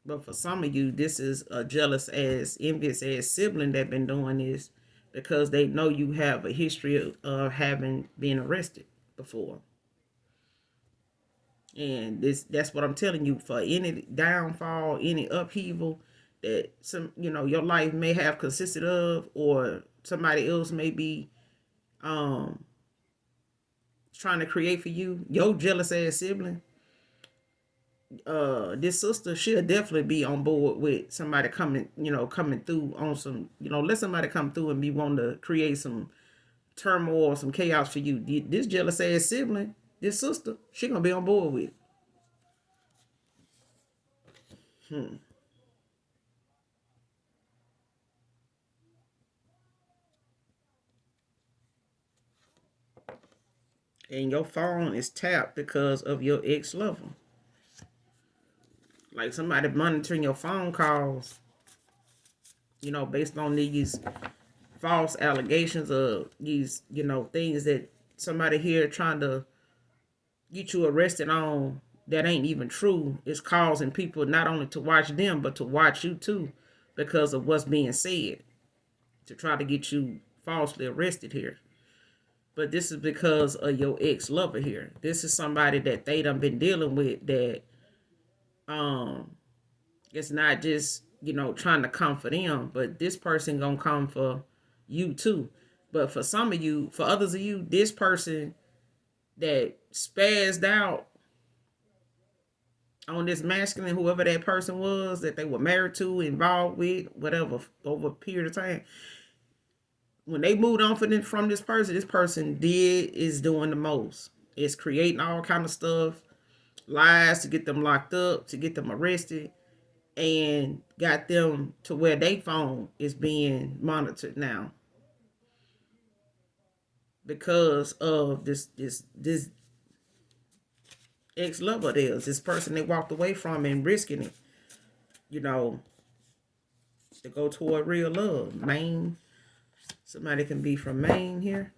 But for some of you, this is a jealous ass, envious ass sibling that been doing this because they know you have a history of having been arrested before. And that's what I'm telling you. For any downfall, any upheaval that your life may have consisted of, or somebody else may be trying to create for you, your jealous ass sibling, this sister, she'll definitely be on board with somebody coming through on some, let somebody come through and be wanting to create some turmoil, some chaos for you. This jealous ass sibling, this sister, she gonna be on board with it. And your phone is tapped because of your ex-lover. Like somebody monitoring your phone calls, based on these false allegations of these, things that somebody here trying to get you arrested on that ain't even true, is causing people not only to watch them, but to watch you too, because of what's being said, to try to get you falsely arrested here. But this is because of your ex-lover here. This is somebody that they done been dealing with that it's not just, trying to come for them, but this person gonna come for you too. But for some of you, for others of you, this person that spazzed out on this masculine, whoever that person was that they were married to, involved with, whatever, over a period of time, when they moved on from this person is doing the most. It's creating all kind of stuff, lies to get them locked up, to get them arrested, and got them to where their phone is being monitored now because of this ex-lover of theirs, this person they walked away from and risking it, to go toward real love. Maine, somebody can be from Maine here.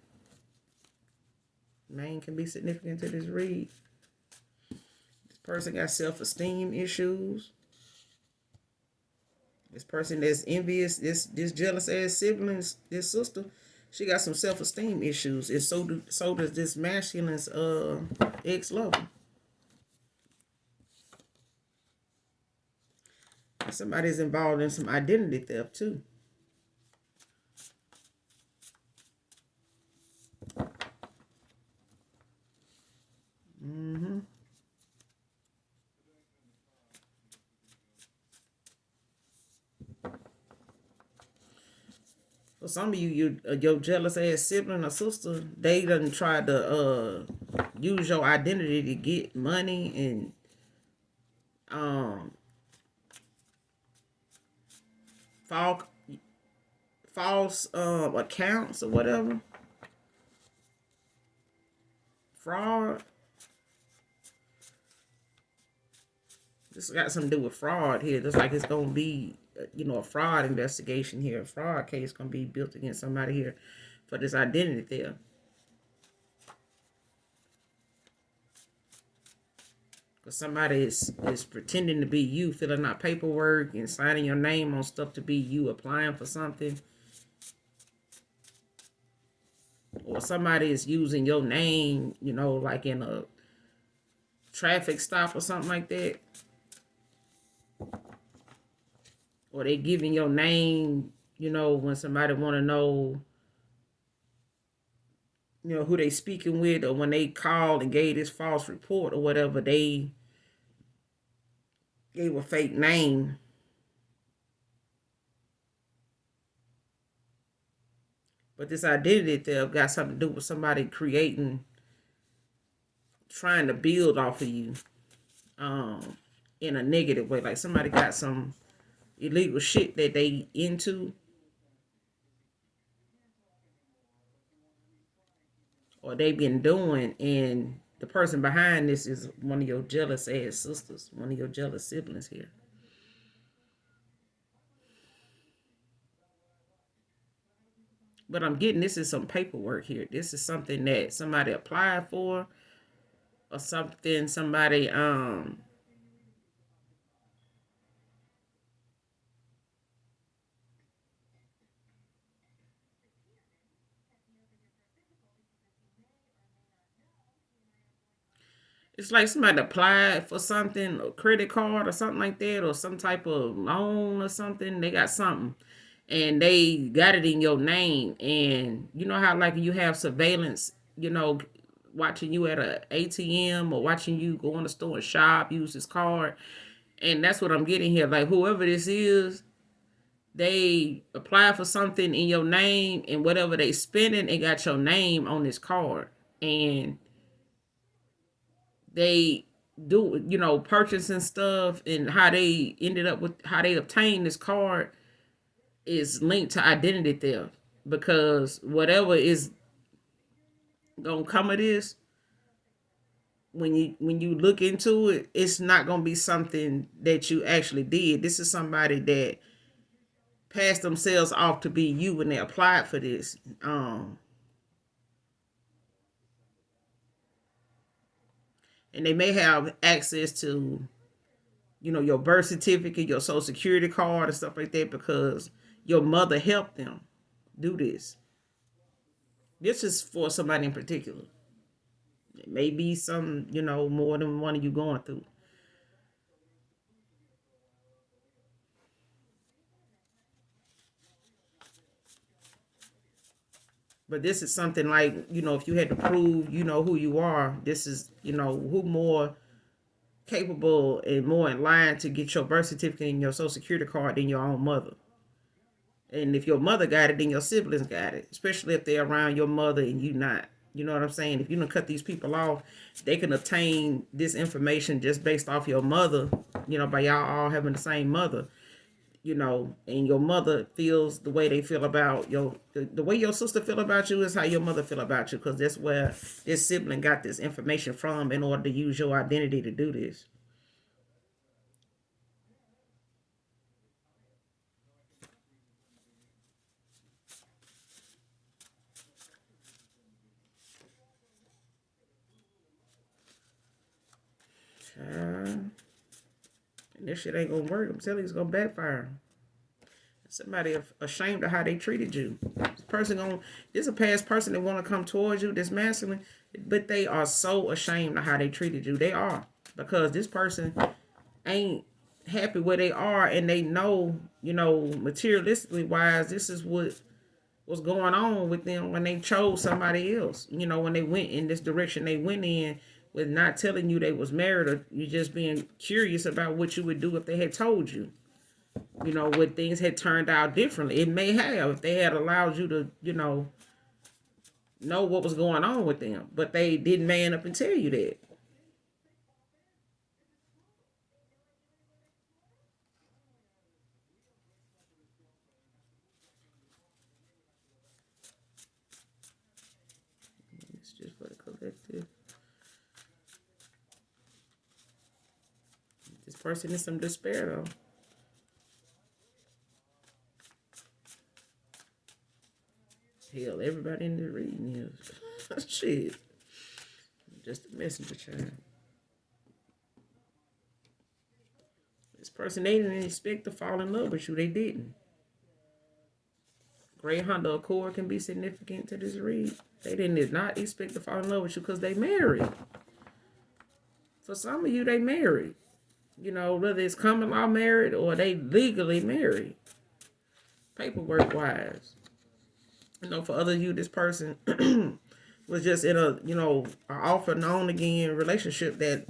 Maine can be significant to this read. This person got self-esteem issues. This person that's envious, this jealous ass siblings, this sister, she got some self-esteem issues. And so does this masculine's ex-lover. Somebody's involved in some identity theft too. For some of you, your jealous ass sibling or sister, they done tried to use your identity to get money and um false accounts or whatever, fraud. This got something to do with fraud here. Just like it's gonna be, a fraud investigation here, a fraud case gonna be built against somebody here for this identity theft. Because somebody is pretending to be you, filling out paperwork and signing your name on stuff to be you, applying for something. Or somebody is using your name, like in a traffic stop or something like that. Or they giving your name, when somebody want to know, who they speaking with, or when they called and gave this false report or whatever, they gave a fake name. But this identity theft got something to do with somebody trying to build off of you, in a negative way. Like somebody got some illegal shit that they into, or they been doing, and the person behind this is one of your jealous ass sisters, one of your jealous siblings here. But I'm getting this is some paperwork here. This is something that somebody applied for, or something somebody it's like somebody applied for something, a credit card or something like that, or some type of loan or something. They got something, and they got it in your name. And you know how like you have surveillance, watching you at a ATM or watching you go in the store and shop, use this card. And that's what I'm getting here. Like whoever this is, they apply for something in your name, and whatever they spending, it got your name on this card. And they do, purchasing stuff, and how they ended up with how they obtained this card is linked to identity theft. Because whatever is gonna come of this, when you look into it, it's not gonna be something that you actually did. This is somebody that passed themselves off to be you when they applied for this. And they may have access to, your birth certificate, your social security card, and stuff like that, because your mother helped them do this. This is for somebody in particular. It may be some, more than one of you going through. But this is something like, if you had to prove, who you are, this is, who more capable and more in line to get your birth certificate and your social security card than your own mother. And if your mother got it, then your siblings got it, especially if they're around your mother and you not. You know what I'm saying? If you don't cut these people off, they can obtain this information just based off your mother, by y'all all having the same mother, and your mother feels the way they feel about the way your sister feel about you is how your mother feel about you, because that's where this sibling got this information from in order to use your identity to do this. And this shit ain't gonna work. I'm telling you, it's gonna backfire. Somebody ashamed of how they treated you. This a past person that want to come towards you, this masculine, but they are so ashamed of how they treated you. They are, because this person ain't happy where they are, and they know, materialistically wise, this is what was going on with them when they chose somebody else. When they went in this direction they went in, with not telling you they was married, or you just being curious about what you would do if they had told you. When things had turned out differently. It may have if they had allowed you to, know what was going on with them, but they didn't man up and tell you that. It's just for the collective. This person is some despair though. Hell, everybody in the reading is shit. Just a messenger child. This person, they didn't expect to fall in love with you. They didn't. Gray Honda Accord can be significant to this read. They did not expect to fall in love with you because they married. For some of you, they married. Whether it's common law married or they legally married. Paperwork wise. For other you, this person was just in a, an off and on again relationship that,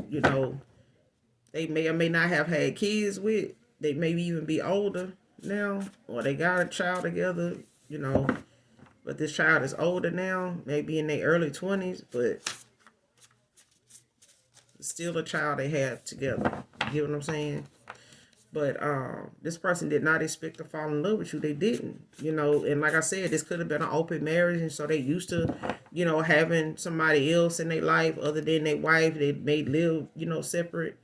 they may or may not have had kids with. They may even be older now, or they got a child together, but this child is older now, maybe in their early 20s, but still a child they have together. You get what I'm saying? But this person did not expect to fall in love with you. They didn't, and like I said, this could have been an open marriage, and so they used to, having somebody else in their life other than their wife. They may live, separate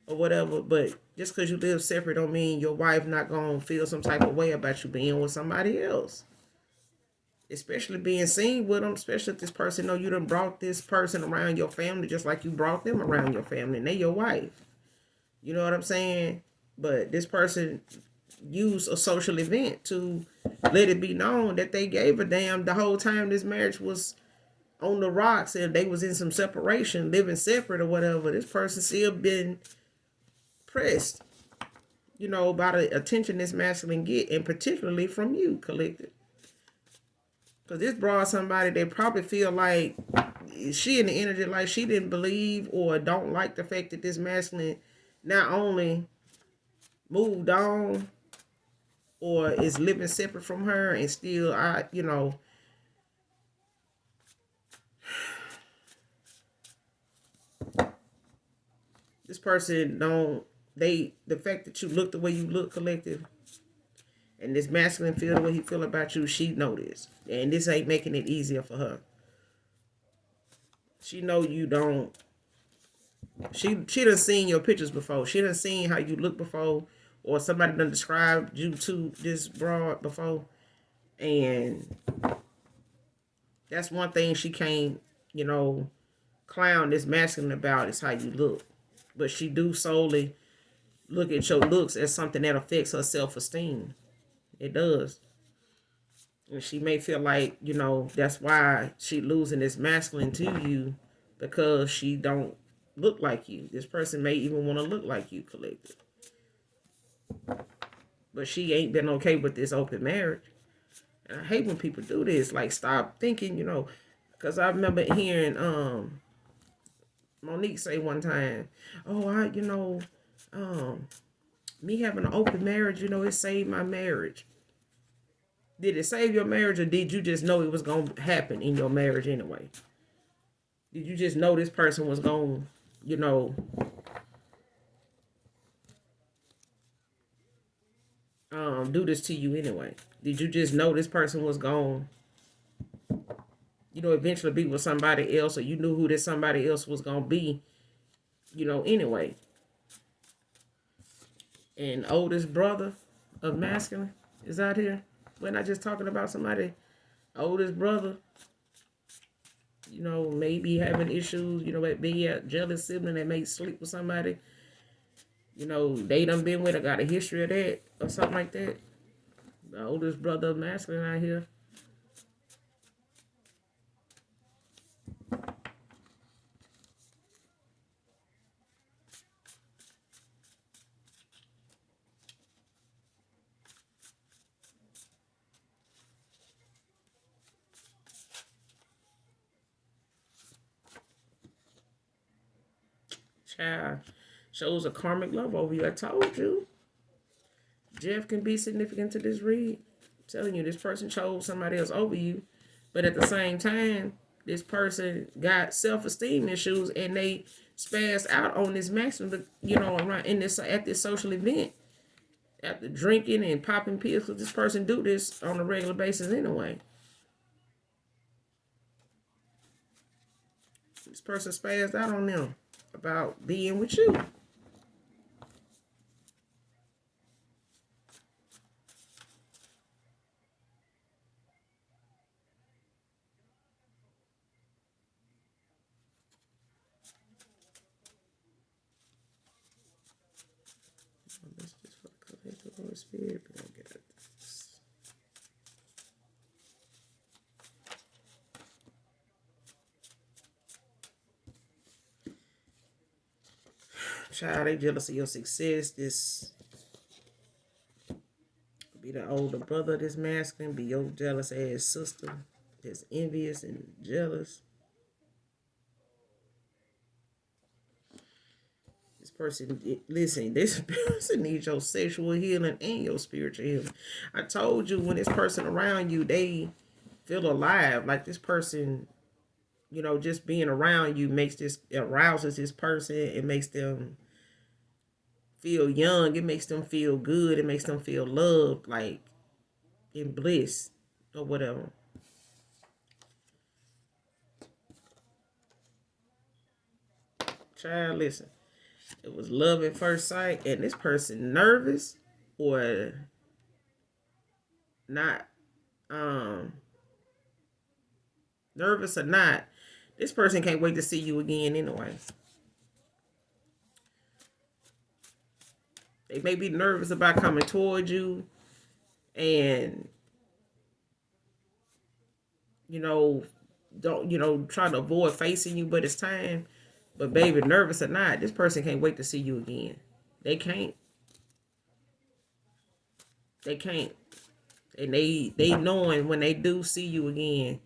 or whatever, but just because you live separate don't mean your wife not gonna feel some type of way about you being with somebody else. Especially being seen with them, especially if this person know you done brought this person around your family just like you brought them around your family and they your wife. You know what I'm saying? But this person used a social event to let it be known that they gave a damn the whole time this marriage was on the rocks and they was in some separation, living separate or whatever. This person still been pressed, by the attention this masculine get, and particularly from you, collective. Because this brought somebody that probably feel like she in the energy like she didn't believe or don't like the fact that this masculine not only moved on or is living separate from her and still, this person don't, the fact that you look the way you look, collective, and this masculine feel the way he feel about you, she know this. And this ain't making it easier for her. She know you don't. She done seen your pictures before. She done seen how you look before. Or somebody done described you to this broad before. And that's one thing she can't, clown this masculine about is how you look. But she do solely look at your looks as something that affects her self-esteem. It does. And she may feel like, that's why she losing this masculine to you because she don't look like you. This person may even want to look like you, collective. But she ain't been okay with this open marriage. And I hate when people do this. Like, stop thinking, because I remember hearing Monique say one time, oh, me having an open marriage, it saved my marriage. Did it save your marriage, or did you just know it was going to happen in your marriage anyway? Did you just know this person was going to, do this to you anyway? Did you just know this person was going to, eventually be with somebody else, or you knew who this somebody else was going to be, anyway? And oldest brother of masculine is out here. We're not just talking about somebody, oldest brother, maybe having issues, maybe a jealous sibling that may sleep with somebody, they done been with or got a history of that or something like that. The oldest brother of masculine out here. Child shows a karmic love over you. I told you. Jeff can be significant to this read. I'm telling you, this person chose somebody else over you, but at the same time, this person got self-esteem issues and they spazzed out on this maximum, around in this at this social event after drinking and popping pills. Because this person do this on a regular basis anyway. This person spazzed out on them about being with you. Let's just for the Holy Spirit. We're gonna get at this. Child, they jealous of your success. This be the older brother, this masculine, be your jealous ass sister that's envious and jealous. This person, listen, this person needs your sexual healing and your spiritual healing. I told you, when this person around you, they feel alive. Like this person, just being around you arouses this person. It makes them feel young. It makes them feel good. It makes them feel loved, like in bliss or whatever. Child, listen. It was love at first sight, and this person nervous or not, nervous or not, this person can't wait to see you again anyway. They may be nervous about coming towards you and, don't, try to avoid facing you, but it's time. But baby, nervous or not, this person can't wait to see you again. They can't. They can't. And they knowing when they do see you again,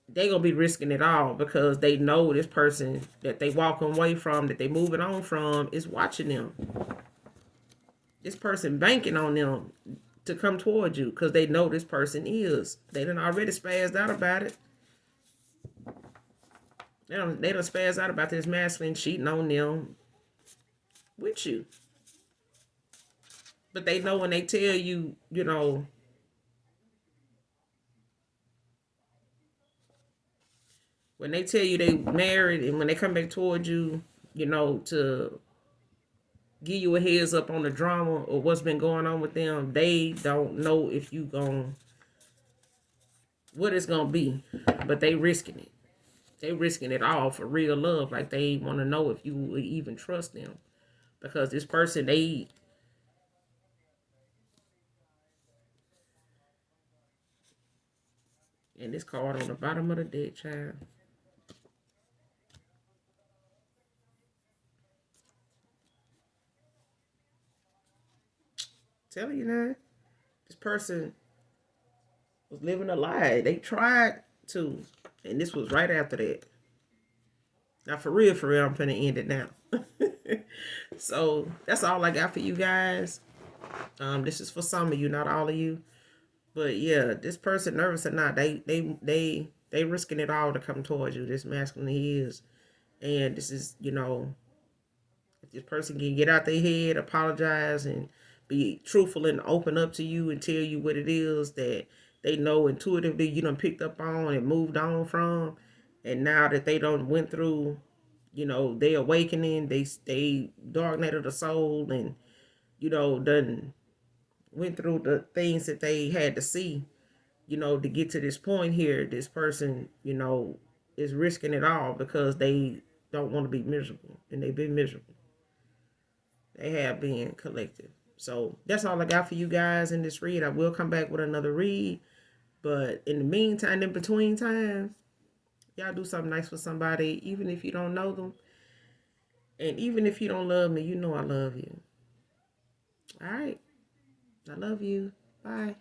they gonna be risking it all because they know this person that they walking away from, that they moving on from, is watching them. This person banking on them to come towards you because they know this person is. They done already spazzed out about it. They done spazzed out about this masculine cheating on them with you. But they know when they tell you, when they tell you they married and when they come back towards you, to give you a heads up on the drama or what's been going on with them, they don't know if you what it's gonna be, but they risking it. They risking it all for real love. Like they want to know if you would even trust them, because this person, and this card on the bottom of the deck, child. Telling you now, this person was living a lie. They tried to, and this was right after that. Now, for real, I'm finna end it now. So that's all I got for you guys. This is for some of you, not all of you. But yeah, this person, nervous or not, they risking it all to come towards you. This masculine he is, and this is, if this person can get out their head, apologize, and be truthful and open up to you and tell you what it is that they know intuitively you done picked up on and moved on from, and now that they done went through, they awakening, they dark night of the soul, and done went through the things that they had to see, to get to this point here. This person, is risking it all because they don't want to be miserable, and they've been miserable. They have been collective. So that's all I got for you guys in this read. I will come back with another read, but in the meantime, in between times, y'all do something nice for somebody, even if you don't know them, and even if you don't love me, I love you. All right, I love you. Bye.